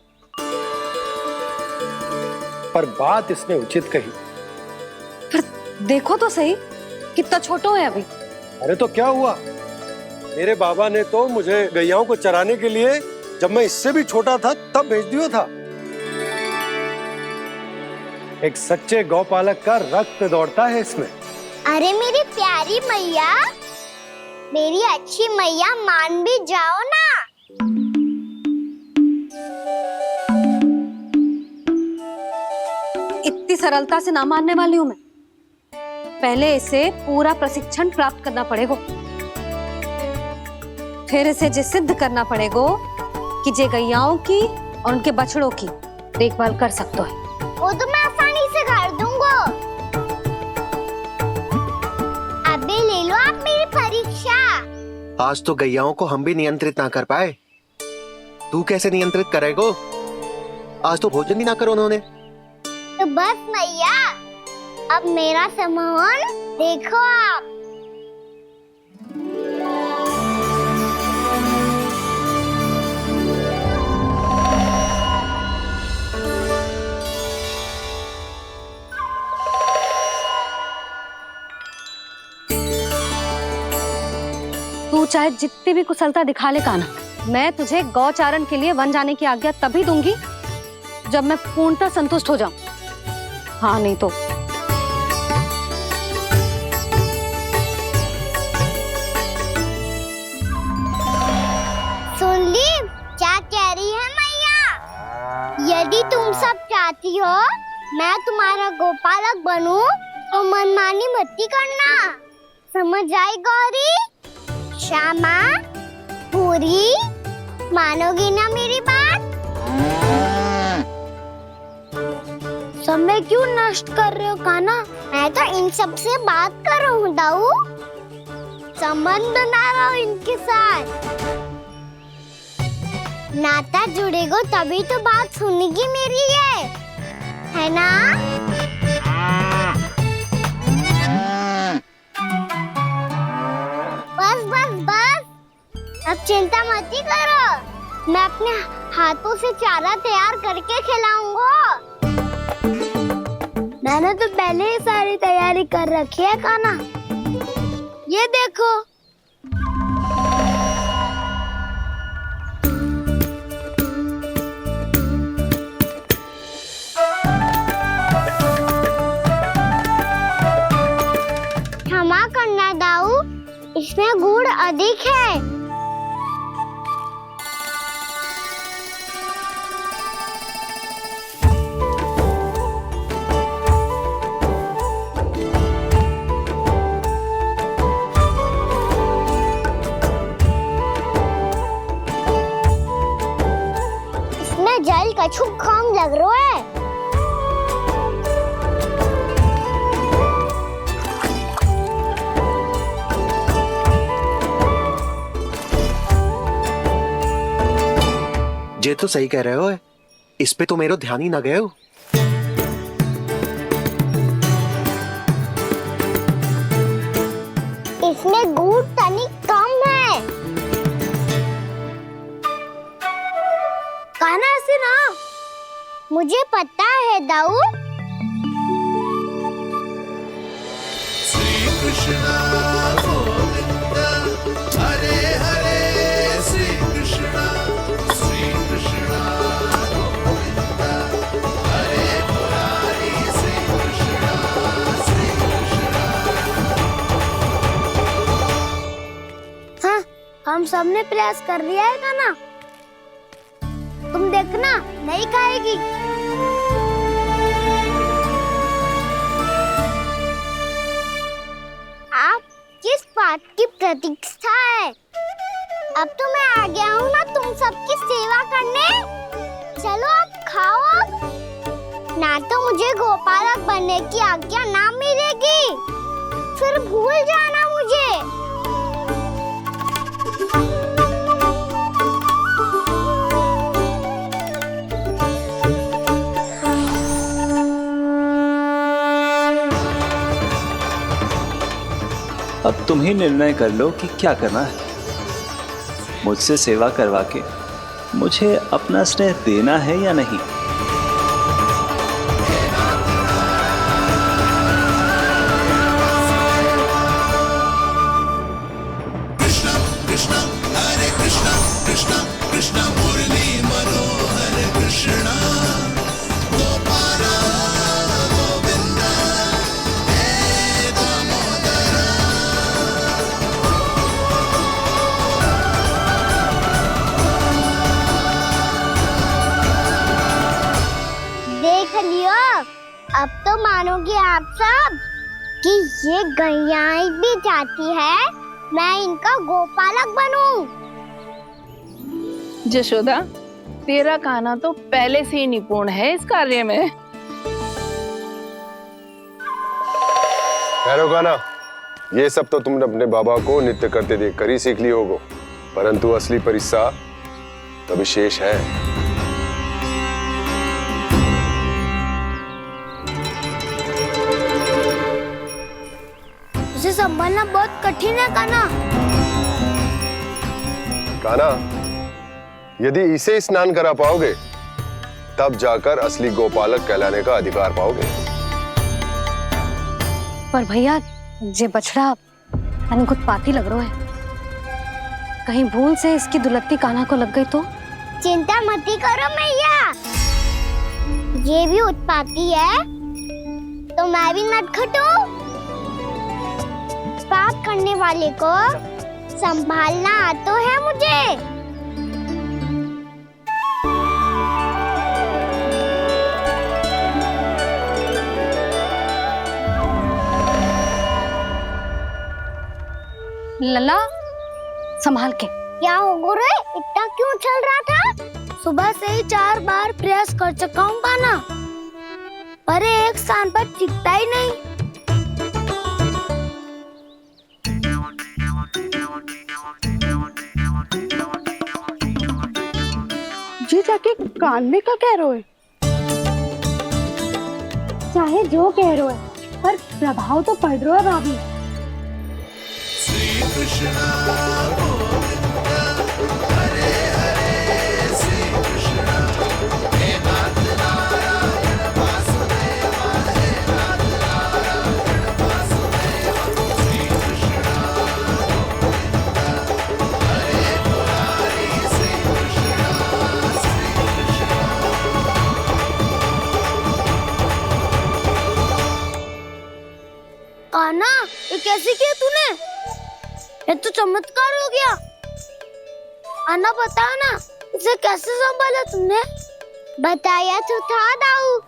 पर बात इसने उचित कही। पर देखो तो सही कितना छोटो है अभी। अरे तो क्या हुआ, मेरे बाबा ने तो मुझे गैयाओं को चराने के लिए जब मैं इससे भी छोटा था तब भेज दिया था। एक सच्चे गौपालक का रक्त दौड़ता है इसमें। अरे मेरी प्यारी मैया, मेरी अच्छी मैया, मान भी जाओ ना। इतनी सरलता से ना मानने वाली हूँ मैं। पहले इसे पूरा प्रशिक्षण प्राप्त करना पड़ेगा, फिर इसे जे सिद्ध करना पड़ेगा कि जे गैयाओं की और उनके बछड़ों की देखभाल कर सकते है। वो तो मैं आसानी से कर दूंगा। अबे ले लो आप मेरी परीक्षा। आज तो गैयाओं को हम भी नियंत्रित ना कर पाए, तू कैसे नियंत्रित करेगो? आज तो भोजन ही ना करो उन्होंने। तो बस मैया, अब मेरा सम्मान देखो आप। तू चाहे जितनी भी कुशलता दिखा ले कान्हा, मैं तुझे गौचारण के लिए वन जाने की आज्ञा तभी दूंगी जब मैं पूर्णतः संतुष्ट हो जाऊं। हाँ नहीं तो सुन ली क्या कह रही है मैया? यदि तुम सब चाहती हो मैं तुम्हारा गोपालक बनूं तो मनमानी मत करना, समझ आई गौरी? श्यामा, पूरी, मानोगी ना मेरी बात? समय क्यों नष्ट कर रहे हो कान्हा? मैं तो इन सब से बात कर रहा हूँ दाऊ, संबंध बना रहा हूँ इनके साथ। नाता जुड़ेगा तभी तो बात सुनेगी मेरी है ना? बस बस बस, अब चिंता मत ही करो, मैं अपने हाथों से चारा तैयार करके खिलाऊंगा। मैंने तो पहले ही सारी तैयारी कर रखी है कान्हा, ये देखो। अधिक है। इसमें जल कछु कम लग रहा है। ये तो सही कह रहे हो, इस पे तो मेरो ध्यान ही ना गए हो। इसमें गुड़ तनिक कम है। कहना ऐसे ना। मुझे पता है दाऊ। श्री कृष्ण गोविंद हरे हरे श्री कृष्ण कृष्ण गोविंद हरे मुरारी श्री कृष्ण हाँ, हम सबने प्रयास कर लिया है का ना? तुम देखना नहीं खाएगी। आप किस बात की प्रतीक्षा है? अब तो मैं आ गया हूँ ना तुम सबकी सेवा करने। चलो अब खाओ अब। ना तो मुझे गोपालक बनने की आज्ञा ना मिलेगी, फिर भूल जाना मुझे। अब तुम ही निर्णय कर लो कि क्या करना है। मुझसे सेवा करवा के मुझे अपना स्नेह देना है या नहीं। कृष्ण कृष्ण हरे कृष्ण कृष्ण कृष्ण मुरली मनोहर कृष्ण गोपाल गोविंद हे दामोदर। देख लियो, अब तो मानोगे आप सब कि ये गैयाएं भी चाहती है मैं इनका गोपालक बनूं। जशोदा, तेरा कान्हा तो पहले से ही निपुण है इस कार्य में। खैर होगा ना, ये सब तो तुमने अपने बाबा को नित्य करते देख कर ही सीख ली होगो, परंतु असली परिस्सा तो विशेष है। उसे संभालना बहुत कठिन है कान्हा। कान्हा, यदि इसे स्नान करा पाओगे तब जाकर असली गोपालक कहलाने का अधिकार पाओगे। पर भैया, ये बछड़ा अनकुत पाती लग रहा है। कहीं भूल से इसकी दुलत्ती कान्हा को लग गई तो? चिंता मत करो मैया, ये भी उत्पाती है तो मैं भी नटखट हूँ। पाप करने वाले को संभालना आता है मुझे। लल्ला, संभाल के। क्या हो गुरु, इतना क्यों चल रहा था? सुबह से ही 4 बार प्रयास कर चुका हूँ कान्हा, पर एक स्थान पर टिकता ही नहीं। जी जाके कान में क्या कह रहे हो? चाहे जो कह रहे हो, पर प्रभाव तो पड़ रहा है भाभी। श्री कृष्ण गोविंद हरे हरे श्री कृष्ण हे नाथ नारायण वासुदेव हे नाथ नारायण वासुदेव। श्री कृष्ण गोविंद हरे मुरारी श्री कृष्ण कान्हा, ये कैसे किया तूने? ये तो चमत्कार हो गया। आना बताओ ना, इसे कैसे संभाला तुमने? बताया तो था दाऊ।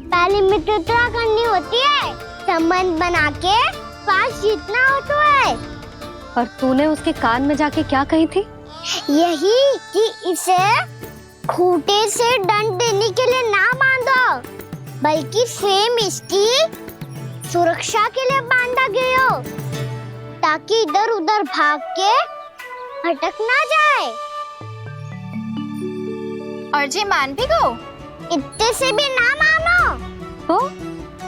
पहले मित्रता करनी होती है, संबंध बना के पास जीतना होता है। पर तूने उसके कान में जाके क्या कही थी? यही कि इसे खूंटे से दंड देने के लिए ना बांधो, बल्कि स्वयं इसकी सुरक्षा के लिए बांधा गया हो, ताकि इधर उधर भाग के भटक ना जाए। और जी मान भी गो? इतने से भी ना मानो। तो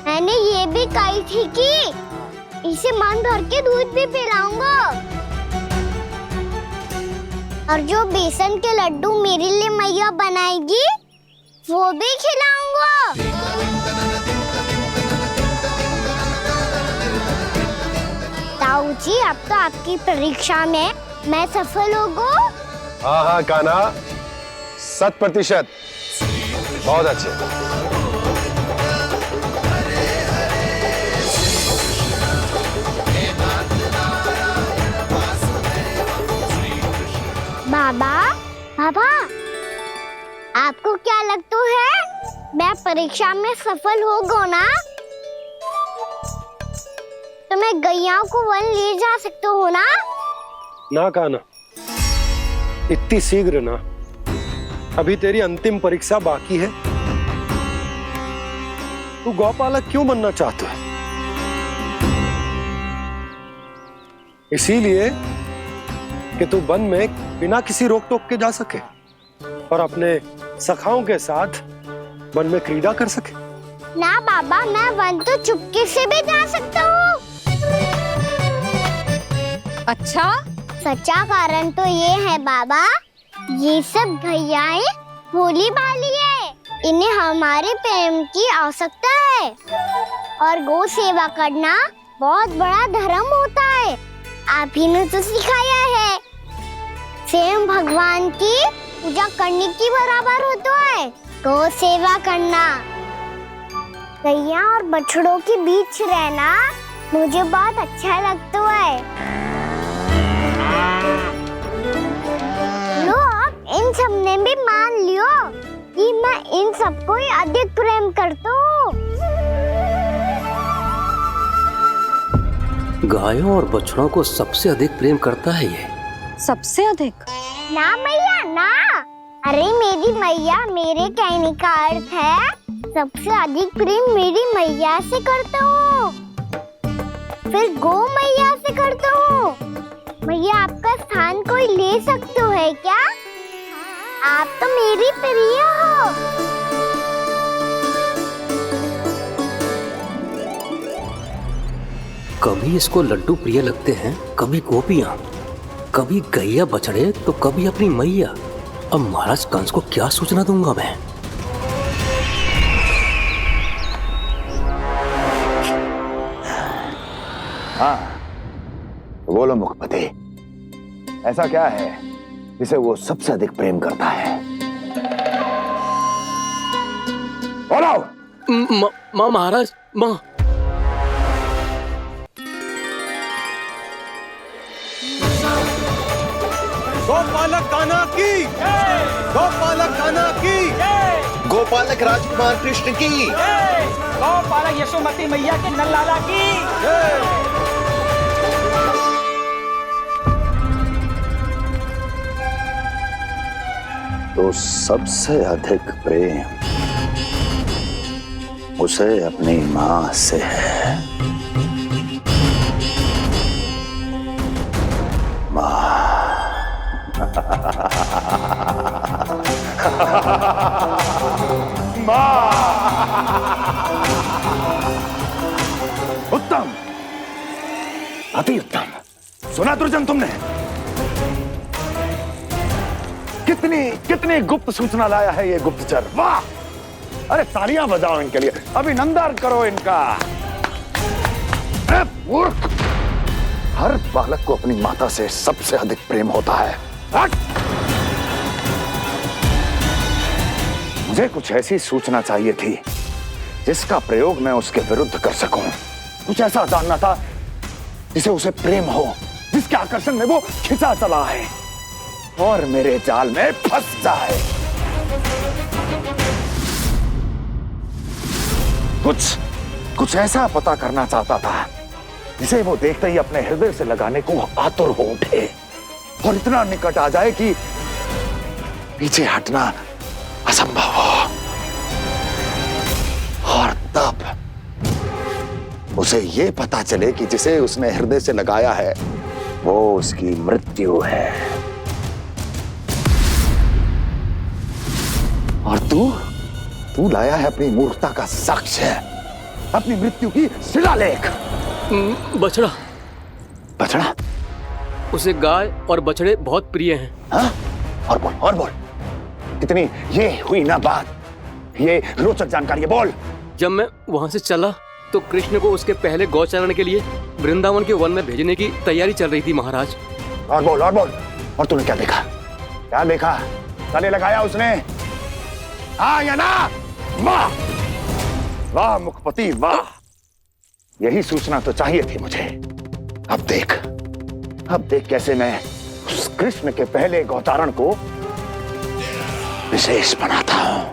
मैंने ये भी कही थी कि इसे मन भर के दूध भी पिलाऊंगा, और जो बेसन के लड्डू मेरे लिए मैया बनाएगी वो भी खिलाऊंगा। ताऊ जी, अब तो आपकी परीक्षा में मैं सफल होगा। हाँ हाँ कान्हा, 100%। बहुत अच्छे। बाबा, बाबा, आपको क्या लगता है मैं परीक्षा में सफल होगा ना? तो मैं गैया को वन ले जा सकता हूँ ना? ना कान्हा, इतनी शीघ्र ना। अभी तेरी अंतिम परीक्षा बाकी है। तू गौपालक क्यों बनना चाहता है? इसीलिए कि तू वन में बिना किसी रोक टोक के जा सके और अपने सखाओं के साथ वन में क्रीड़ा कर सके। ना बाबा, मैं वन तो चुपके से भी जा सकता हूँ। अच्छा? सच्चा कारण तो ये है बाबा, ये सब भैयाएं भोली भाली है, इन्हें हमारे प्रेम की आवश्यकता है, और गौ सेवा करना बहुत बड़ा धर्म होता है। आप ही ने तो सिखाया है, स्वयं भगवान की पूजा करने की बराबर होता है गौ सेवा करना। गैया और बछड़ों के बीच रहना मुझे बहुत अच्छा लगता है। लो, अब इन सब ने भी मान लियो कि मैं इन सबको ही अधिक प्रेम करता हूँ। गायों और बछड़ों को सबसे अधिक प्रेम करता है ये। सबसे अधिक? ना मैया ना, अरे मेरी मैया, मेरे कहने का अर्थ है सबसे अधिक प्रेम मेरी मैया से करता हूँ, फिर गौ मैया से करता हूँ। मैया, आपका स्थान कोई ले सकते है क्या? आप तो मेरी प्रिय हो। कभी इसको लड्डू प्रिय लगते हैं, कभी गोपियां, कभी गैया बछड़े, तो कभी अपनी मैया। अब महाराज कंस को क्या सूचना दूंगा मैं? हाँ, बोलो मुखपति, ऐसा क्या है जिसे वो सबसे अधिक प्रेम करता है? बोलो। माँ महाराज, माँ। गोपालक कान्हा की, गोपालक कान्हा की, गोपालक राजकुमार कृष्ण की, गोपालक यशोमती मैया के नललाला की। तो सबसे अधिक प्रेम उसे अपनी माँ से है। उत्तम, अति उत्तम। सुना दुर्जन तुमने? कितनी गुप्त सूचना लाया है ये गुप्तचर। वाह! अरे तालियां बजाओ इनके लिए, अभिनंदन करो इनका। मूर्ख, हर बालक को अपनी माता से सबसे अधिक प्रेम होता है। मुझे कुछ ऐसी सूचना चाहिए थी जिसका प्रयोग मैं उसके विरुद्ध कर सकूं। कुछ ऐसा जानना था जिसे उसे प्रेम हो, जिस जिसके आकर्षण में वो खिंचा चला है और मेरे जाल में फंस जाए। कुछ ऐसा पता करना चाहता था जिसे वो देखते ही अपने हृदय से लगाने को आतुर हो उठे और इतना निकट आ जाए कि पीछे हटना असंभव हो। और तब उसे ये पता चले कि जिसे उसने हृदय से लगाया है वो उसकी मृत्यु है। और तू लाया है अपनी मूर्खता का साक्ष्य, अपनी मृत्यु की शिलालेख। बछड़ा। बछड़ा? उसे गाय और बछड़े बहुत प्रिय हैं। हाँ? और बोल कितनी ये हुई ना बात, ये रोचक जानकारी है, बोल। जब मैं वहां से चला तो कृष्ण को उसके पहले गौचारण के लिए वृंदावन के वन में भेजने की तैयारी चल रही थी महाराज। और बोल। और तूने क्या देखा? गले लगाया उसने? हाँ या ना? वाह मुखपति वाह, यही सूचना तो चाहिए थी मुझे। अब देख कैसे मैं उस कृष्ण के पहले गौचारण को विशेष बनाता हूं।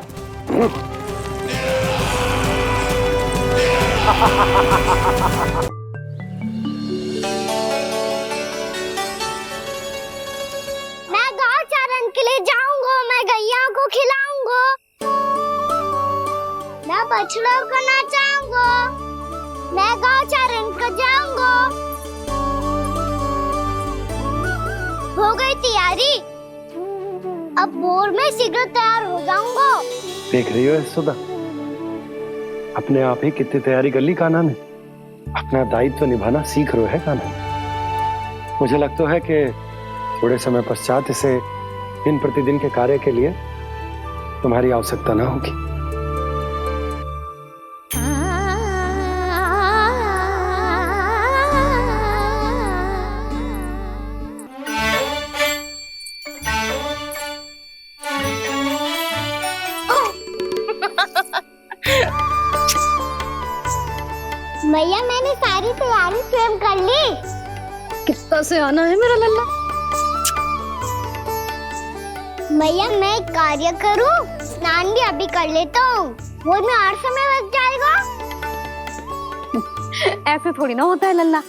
मैं गौचारण के लिए जाऊंगा, मैं गैया को खिलाऊंगा, मैं बछड़ों को नचाऊंगा, मैं गौचारण को जाऊंगा। हो गई तैयारी, अब भोर में शीघ्र तैयार हो जाऊंगा। देख रही हो सुधा, अपने आप ही कितनी तैयारी कर ली कान्हा ने। अपना दायित्व निभाना सीख रहे है कान्हा। मुझे लगता है कि थोड़े समय पश्चात इसे दिन प्रतिदिन के कार्य के लिए तुम्हारी आवश्यकता ना होगी। मैया मैंने सारी तैयारी स्वयं कर ली। कितना से आना है मेरा लल्ला? मैया मैं एक कार्य करूं, स्नान भी अभी कर लेता हूँ, वो में और समय लग जाएगा। ऐसे थोड़ी ना होता है लल्ला,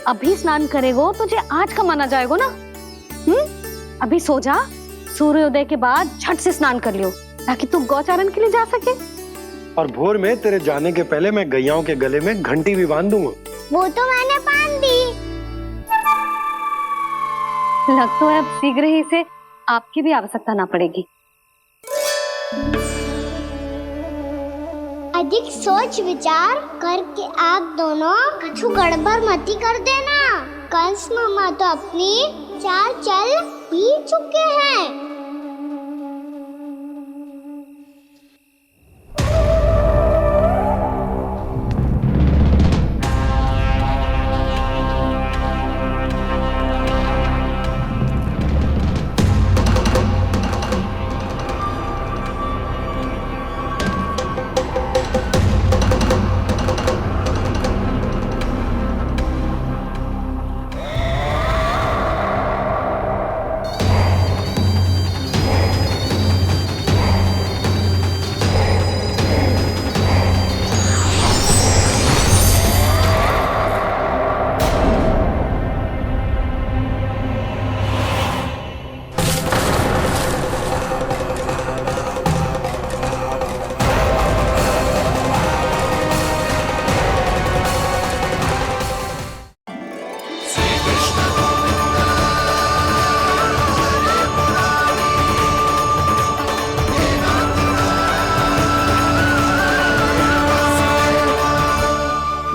अभी स्नान करेगो तुझे आज का माना जाएगा ना। अभी सो जा, सूर्योदय के बाद झट से स्नान कर लियो ताकि तू गौचारण के लिए जा सके। और भोर में तेरे जाने के पहले मैं गैयाओं के गले में घंटी भी बांध दूंगा। वो तो मैंने बांध दी। लग तो है अब शीघ्र ही से आपकी भी आवश्यकता ना पड़ेगी। अधिक सोच विचार करके आप दोनों कछु गड़बड़ मती कर देना। कंस मामा तो अपनी चाल चल ही चुके हैं।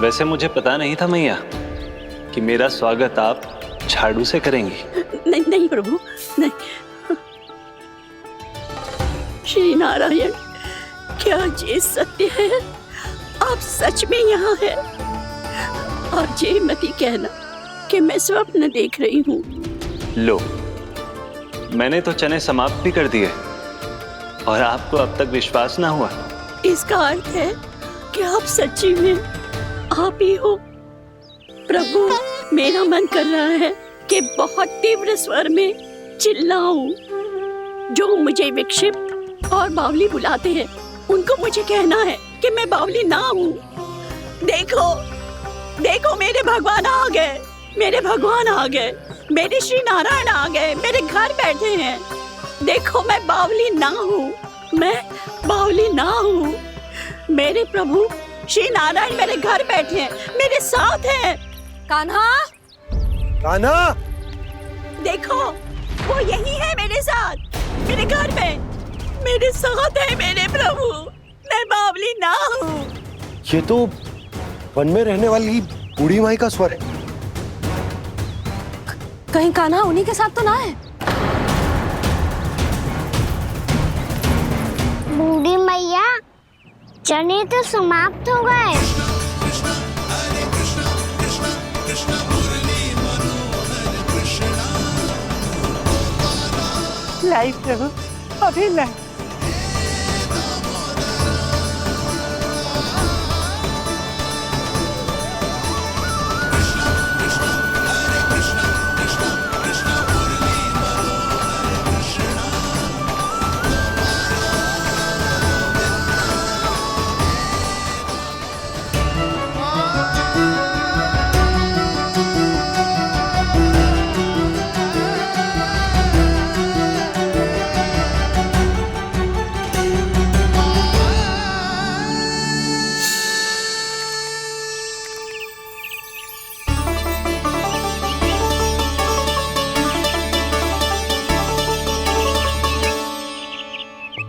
वैसे मुझे पता नहीं था मैया कि मेरा स्वागत आप झाड़ू से करेंगी। नहीं प्रभु नहीं। श्री नारायण, क्या ये सत्य है? आप सच में यहाँ हैं? और ये मत कहना कि मैं स्वप्न देख रही हूँ। लो, मैंने तो चने समाप्त भी कर दिए और आपको अब तक विश्वास ना हुआ। इसका अर्थ है कि आप सच्ची में आप ही हो। प्रभु, मेरा मन कर रहा है कि बहुत तीव्र स्वर में चिल्लाऊं। जो मुझे विक्षिप्त और बावली बुलाते हैं उनको मुझे कहना है कि मैं बावली ना हूँ। देखो देखो, मेरे भगवान आ गए, मेरे भगवान आ गए, मेरे श्री नारायण आ गए, मेरे घर बैठे हैं। देखो मैं बावली ना हूँ, मैं बावली ना हूँ। मेरे प्रभु श्री नारायण मेरे घर बैठे हैं, मेरे साथ हैं। कान्हा, कान्हा, देखो वो यही है मेरे साथ, मेरे घर में मेरे साथ है मेरे प्रभु। मैं बावली ना हूँ। ये तो वन में रहने वाली बूढ़ी माई का स्वर है। कहीं कान्हा उन्हीं के साथ तो ना है? बूढ़ी मैया, चने तो समाप्त हो गए। लाई प्रभु, अभी लाई।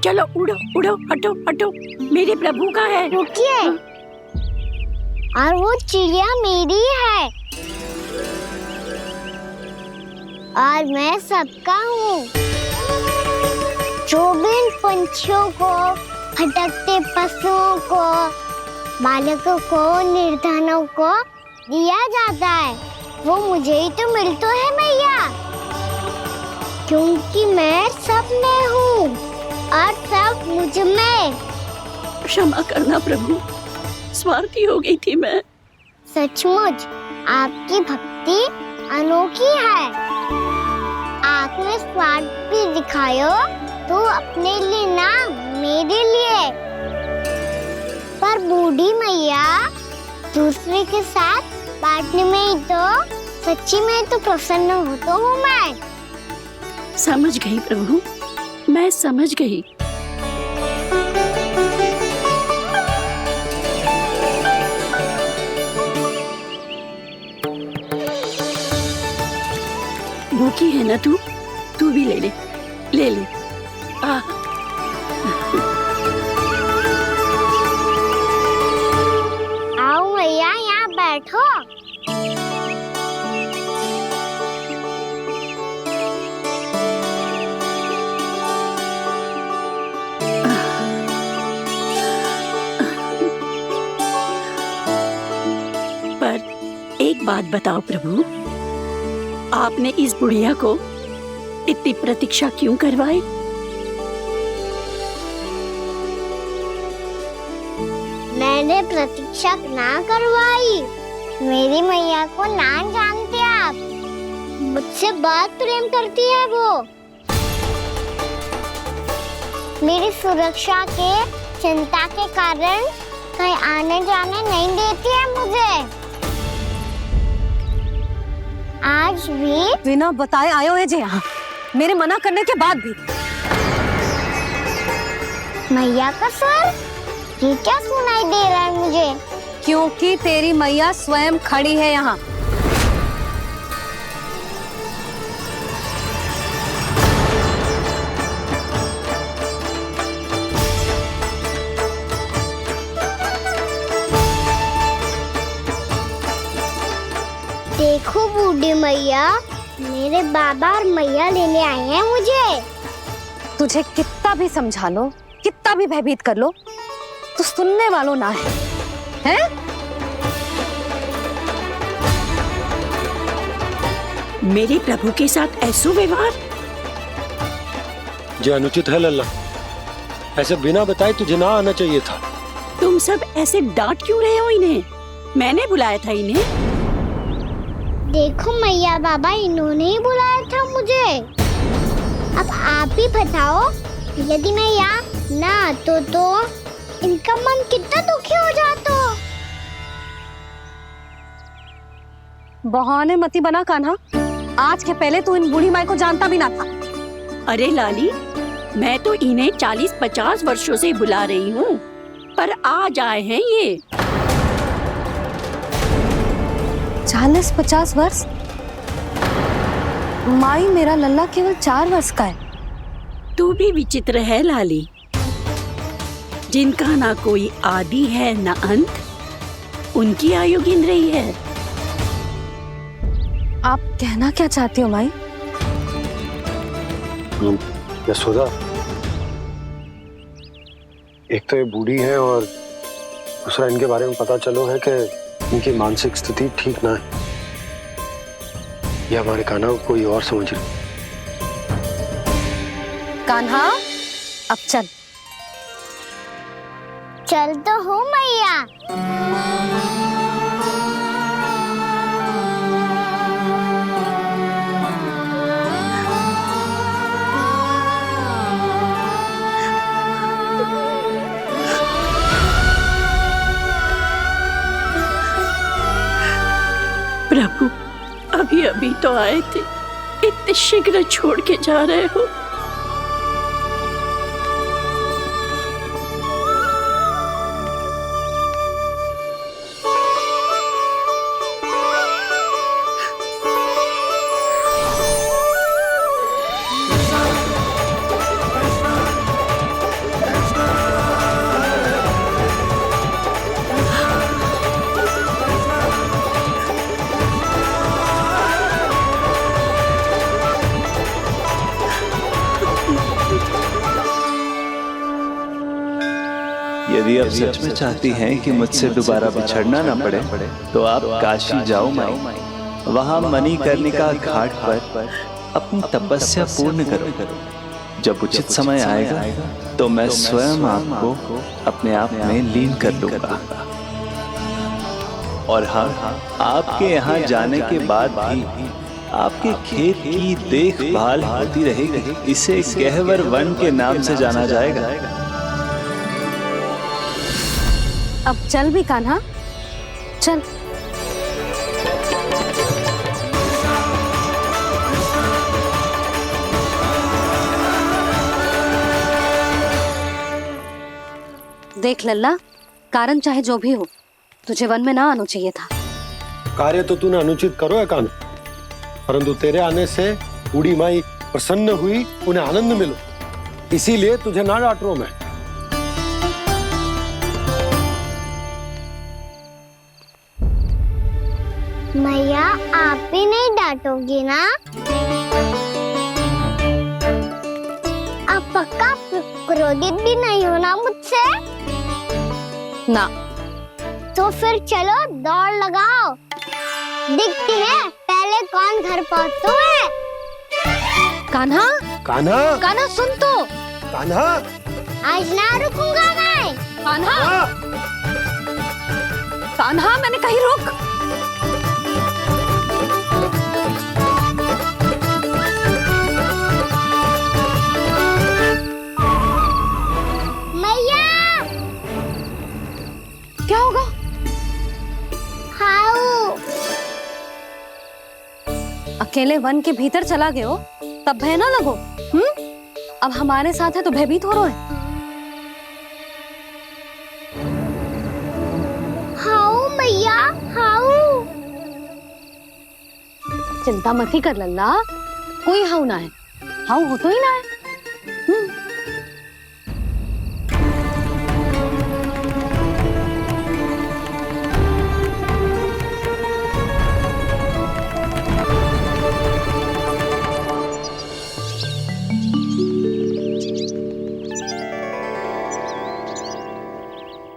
चलो उड़ो उड़ो, हटो हटो, मेरे प्रभु का है। रुकिए, और वो चिड़िया मेरी है और मैं सबका हूँ। जो भी इन पंछियों को, भटकते पशुओं को, बालकों को, निर्धनों को दिया जाता है, वो मुझे ही तो मिलता है मैया, क्योंकि मैं सब में हूँ और सब मुझ में। क्षमा करना प्रभु, स्वार्थी हो गई थी मैं। सचमुच आपकी भक्ति अनोखी है। आपने स्वार्थ भी दिखायो तो अपने लिए ना, मेरे लिए। पर बूढ़ी मैया, दूसरे के साथ बांटने में ही तो सच्ची में तो प्रसन्न होता हूँ मैं। समझ गई प्रभु, मैं समझ गई। भूखी है ना तू भी ले ले, ले ले। आओ मैया, यहाँ बैठो। एक बात बताओ प्रभु, आपने इस बुढ़िया को इतनी प्रतीक्षा क्यों करवाई? मैंने प्रतीक्षा ना करवाई। मेरी मैया को ना जानते आप, मुझसे बहुत प्रेम करती है वो। मेरी सुरक्षा के चिंता के कारण कहीं आने जाने नहीं देती है मुझे। आज भी बिना बताए आयो है जे यहाँ, मेरे मना करने के बाद भी। मैया का स्वर, ये क्या सुनाई दे रहा है मुझे? क्योंकि तेरी मैया स्वयं खड़ी है यहाँ। देखो बूढ़ी मैया, मेरे बाबा और मैया लेने आए हैं मुझे। तुझे कितना भी समझा लो, कितना भी भयभीत कर लो, तो सुनने वालों ना है, हैं? मेरे प्रभु के साथ ऐसा व्यवहार जो अनुचित है लल्ला। ऐसे बिना बताए तुझे ना आना चाहिए था। तुम सब ऐसे डांट क्यों रहे हो इन्हें? मैंने बुलाया था इन्हें। देखो मैया बाबा, इन्होंने ही बुलाया था मुझे। अब आप ही बताओ, यदि मैं यहाँ ना आतो तो इनका मन कितना दुखी हो जाता। बहाने मती बना कान्हा, आज के पहले तू इन बूढ़ी माई को जानता भी ना था। अरे लाली, मैं तो इन्हें 40-50 वर्षों से बुला रही हूँ, पर आज आए हैं ये। 40-50 वर्ष? माई, मेरा लल्ला केवल 4 वर्ष का है। तू भी विचित्र है लाली, जिनका ना कोई आदि है ना अंत, उनकी आयु गिन रही है। आप कहना क्या चाहती हो माई? यशोदा, एक तो ये बूढ़ी है और दूसरा इनके बारे में पता चलो है कि इनकी मानसिक स्थिति ठीक ना है। ये हमारे कान्हा को कोई और समझ रही। कान्हा, अब चल। चल तो हो मैया। प्रभु, अभी अभी तो आए थे, इतने शीघ्र छोड़ के जा रहे हो। यदि आप सच में चाहती हैं कि मुझसे दोबारा बिछड़ना ना पड़े तो आप काशी जाओ माई। वहां मणिकर्णिका घाट पर अपनी तपस्या पूर्ण करो। जब उचित समय आएगा तो मैं स्वयं आपको अपने आप में लीन कर लूंगा। और हाँ, आपके यहाँ जाने के बाद भी आपके खेत की देखभाल होती रहेगी। इसे गहवर वन के नाम से जाना जाएगा। अब चल भी कान्हा, चल। देख लल्ला, कारण चाहे जो भी हो, तुझे वन में ना आना चाहिए था। कार्य तो तूने अनुचित करो है कान्हा, परंतु तेरे आने से बूढ़ी माई प्रसन्न हुई, उन्हें आनंद मिलो, इसीलिए तुझे ना डांट रहा हूं मैं। मैया, आप ही नहीं डांटोगी ना? आप पक्का क्रोधित भी नहीं हो ना मुझसे? ना। तो फिर चलो दौड़ लगाओ, दिखती है पहले कौन घर पहुंचता है। कान्हा, कान्हा, कान्हा सुन तो। कान्हा, आज ना रुकूंगा मैं। कान्हा, कान्हा, मैंने कहीं रुक। क्या होगा? हाउ। अकेले वन के भीतर चला गए हो, तब भय ना लगो। अब हमारे साथ है तो भयभीत हो रहे हैं। हाउ मैया, हाउ। चिंता मत ही कर लल्ला, कोई हाउ ना है। हाउ हो तो ही ना है।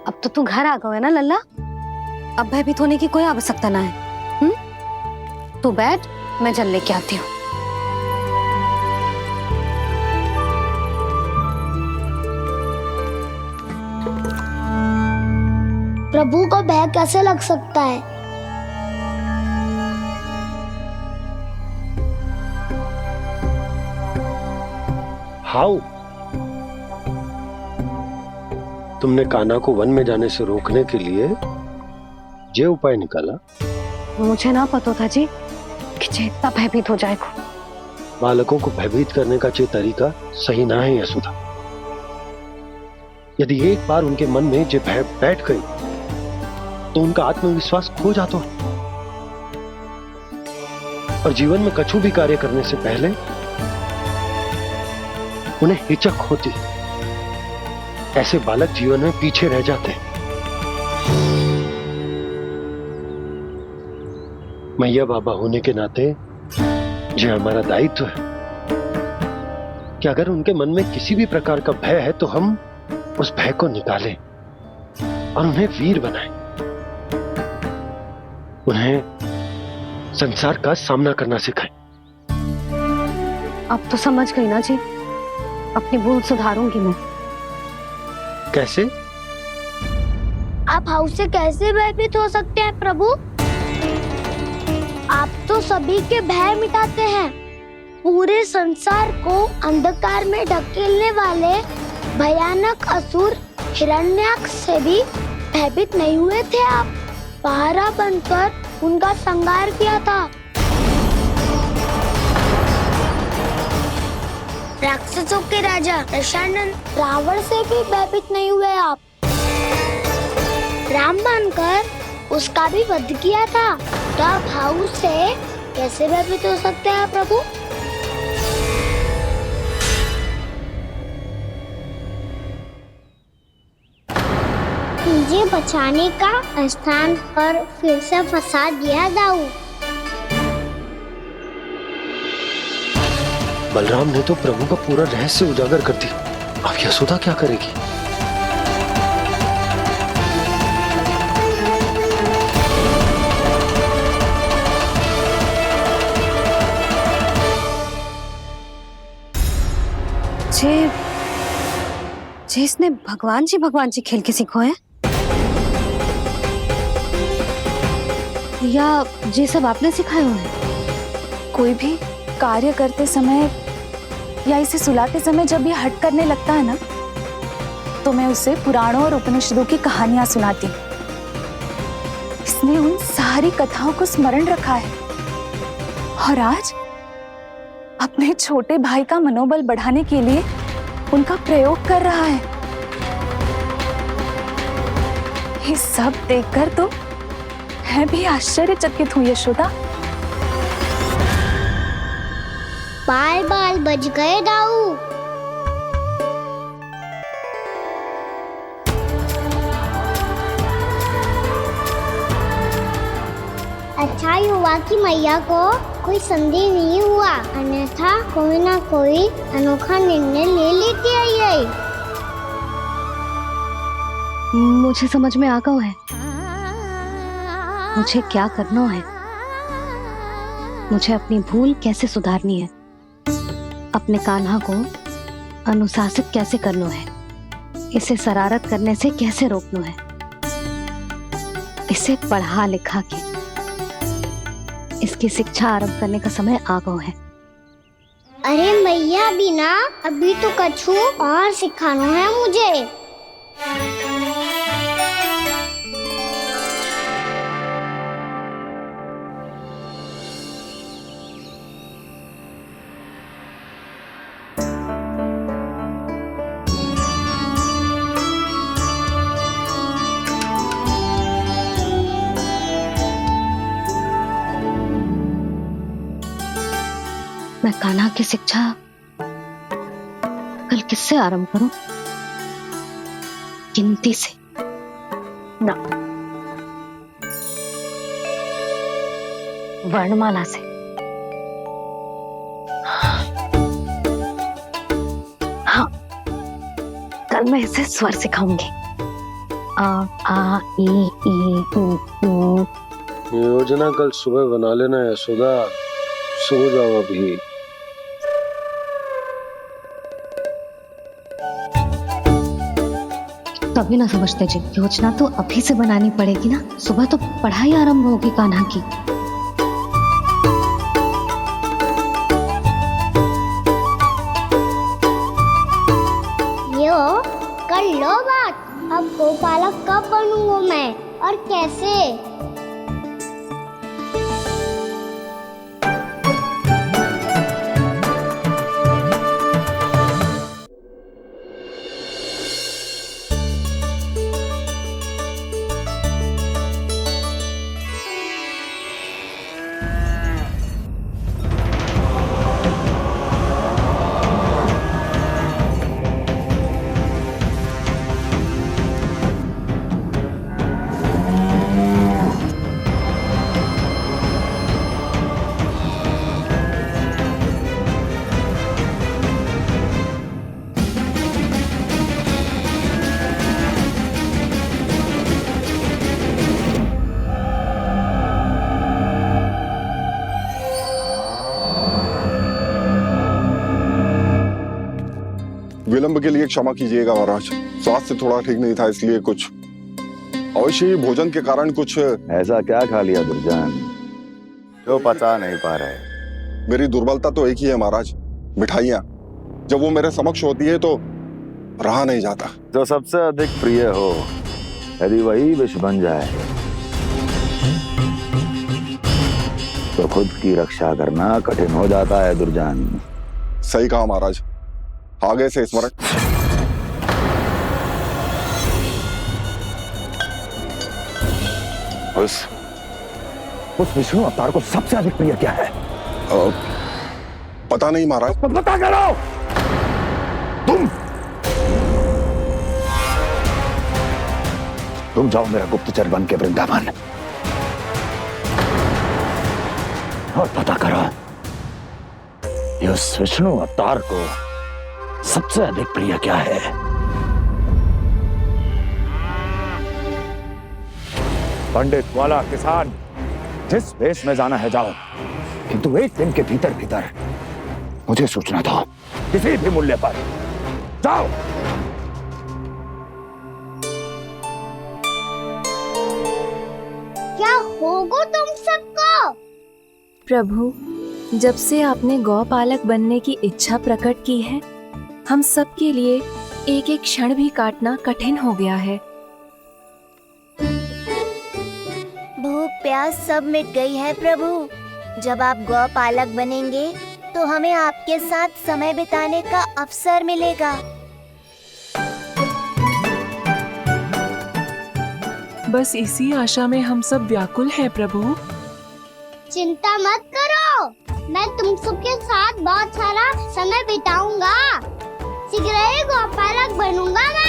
अब तो तू घर आ गया है ना लल्ला, अब भयभीत होने की कोई आवश्यकता ना है। तू बैठ, मैं जल लेके आती हूँ। प्रभु को भय कैसे लग सकता है? हाउ? तुमने कान्हा को वन में जाने से रोकने के लिए ये उपाय निकाला? मुझे ना पता था जी कि जे इतना भयभीत हो जाएगा। बालकों को भयभीत करने का ये तरीका सही ना है यशोदा। यदि एक बार उनके मन में ये भय बैठ गई तो उनका आत्मविश्वास खो जाता है और जीवन में कछु भी कार्य करने से पहले उन्हें हिचक होती। ऐसे बालक जीवन में पीछे रह जाते हैं। मैया बाबा होने के नाते ये हमारा दायित्व है कि अगर उनके मन में किसी भी प्रकार का भय है तो हम उस भय को निकालें और उन्हें वीर बनाएं, उन्हें संसार का सामना करना सिखाएं। अब तो समझ गई ना जी, अपनी भूल सुधारूंगी मैं। कैसे? आप हाउस से कैसे भयभीत हो सकते हैं प्रभु? आप तो सभी के भय मिटाते हैं। पूरे संसार को अंधकार में ढकेलने वाले भयानक असुर हिरण्याक्ष से भी भयभीत नहीं हुए थे आप। पहरा बनकर उनका संहार किया था। राक्षसों के राजा दशानन रावण से भी भयभीत नहीं हुए आप। राम बनकर उसका भी वध किया था। तो आप हाउस से कैसे भयभीत हो सकते हैं प्रभु? मुझे बचाने का स्थान पर फिर से फंसा दिया दाऊ। बलराम ने तो प्रभु का पूरा रहस्य उजागर कर दी। अब यशोदा क्या करेगी? जे इसने भगवान जी खेल के सीखो है या ये सब आपने सिखाए हुए हैं? कोई भी कार्य करते समय या इसे सुलाते समय जब ये हट करने लगता है ना, तो मैं उसे पुराणों और उपनिषदों की कहानियां सुनाती हूँ। इसने उन सारी कथाओं को स्मरण रखा है और आज अपने छोटे भाई का मनोबल बढ़ाने के लिए उनका प्रयोग कर रहा है। ये सब देखकर तो मैं भी आश्चर्यचकित हूँ यशोदा। बाल बाल बज गए दाऊ। अच्छा ही हुआ कि मैया को कोई संदेह नहीं हुआ, अन्यथा कोई ना कोई अनोखा निर्णय ले लेती है ये। मुझे समझ में आ गया है मुझे क्या करना है। मुझे अपनी भूल कैसे सुधारनी है, अपने कान्हा को अनुशासित कैसे करना है, इसे शरारत करने से कैसे रोकना है, इसे पढ़ा लिखा के इसकी शिक्षा आरंभ करने का समय आ गया है। अरे मैया बिना अभी तो कछु और सिखाना है मुझे। मैं कान्हा की शिक्षा कल किससे आरंभ करूं? गिनती से ना, वर्णमाला से। हाँ, कल मैं इसे स्वर सिखाऊंगी। आ ई ऊ। योजना कल सुबह बना लेना यशोदा, सो जाओ अभी। कभी ना समझते जी, योजना तो अभी से बनानी पड़ेगी ना। सुबह तो पढ़ाई आरंभ होगी कान्हा की। गोपालक कब बनूंगा मैं और कैसे? विलंब के लिए क्षमा कीजिएगा महाराज, स्वास्थ्य थोड़ा ठीक नहीं था इसलिए कुछ अवश्य ही भोजन के कारण कुछ। ऐसा क्या खा लिया दुर्जन जो पचा नहीं पा रहे? मेरी दुर्बलता तो एक ही है महाराज, मिठाइयाँ। जब वो मेरे समक्ष होती है तो रहा नहीं जाता। जो सबसे अधिक प्रिय हो यदि वही विष बन जाए तो खुद की रक्षा करना कठिन हो जाता है दुर्जन। सही कहा महाराज, आगे से स्मरण। उस विष्णु अवतार को सबसे अधिक प्रिय क्या है? पता नहीं महाराज। पता करो। तुम जाओ मेरा गुप्तचर बन के वृंदावन और पता करो इस विष्णु अवतार को सबसे अधिक प्रिय क्या है। पंडित वाला किसान जिस वेश में जाना है जाओ, किंतु एक दिन के भीतर भीतर मुझे सूचना दो, किसी भी मूल्य पर जाओ। क्या होगा तुम सबको? प्रभु, जब से आपने गौपालक बनने की इच्छा प्रकट की है, हम सब के लिए एक एक क्षण भी काटना कठिन हो गया है। भूख प्यास सब मिट गई है प्रभु। जब आप गौपालक बनेंगे तो हमें आपके साथ समय बिताने का अवसर मिलेगा। बस इसी आशा में हम सब व्याकुल हैं प्रभु। चिंता मत करो, मैं तुम सबके साथ बहुत सारा समय बिताऊंगा। शीघ्र ही गोपालक बनूंगा मैं।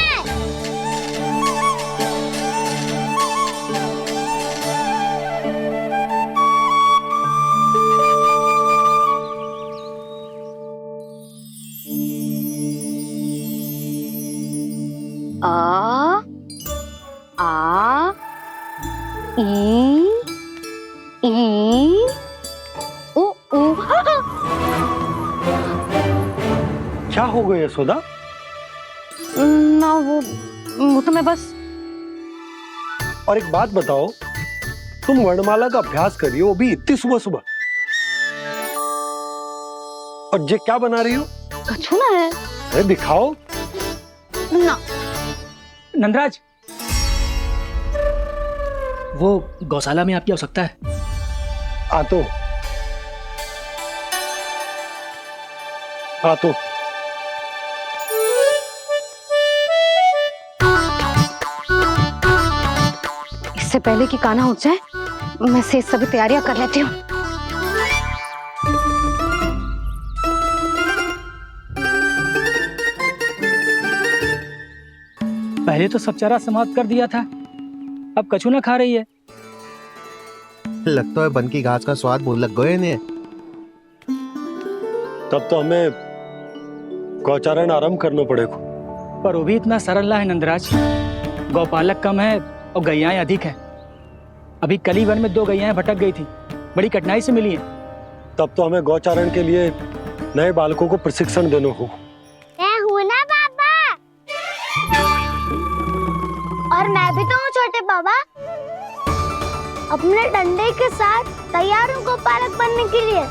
आ ई ओ ओ। क्या हो गया यशोदा? ना वो तो मैं बस। और एक बात बताओ, तुम वर्णमाला का अभ्यास कर रही हो, वो भी इतनी सुबह सुबह, और ये क्या बना रही हो? कछुआ है। अरे दिखाओ ना। नंदराज, वो गौशाला में आपकी आवश्यकता है। आ तो इससे पहले कि कान्हा उठ जाए, मैं से सभी तैयारियां कर लेती हूँ। पहले तो सब चारा समाप्त कर दिया था, अब कछू ना खा रही है। लगता है बन की घास का स्वाद भूल लग गए ने। तब तो हमें गौचारण आरंभ करना पड़ेगा। पर वो भी इतना सरल है नंदराज। गौपालक कम है और गैयाएं अधिक है। अभी कली वन में 2 गैयाएं भटक गई थी, बड़ी कठिनाई से मिली है। तब तो हमें गौचारण के लिए नए बालकों को प्रशिक्षण देना हो। मैं हूँ ना बाबा, और मैं भी तो हूँ छोटे बाबा। अपने डंडे के साथ तैयार हूँ गोपालक बनने के लिए।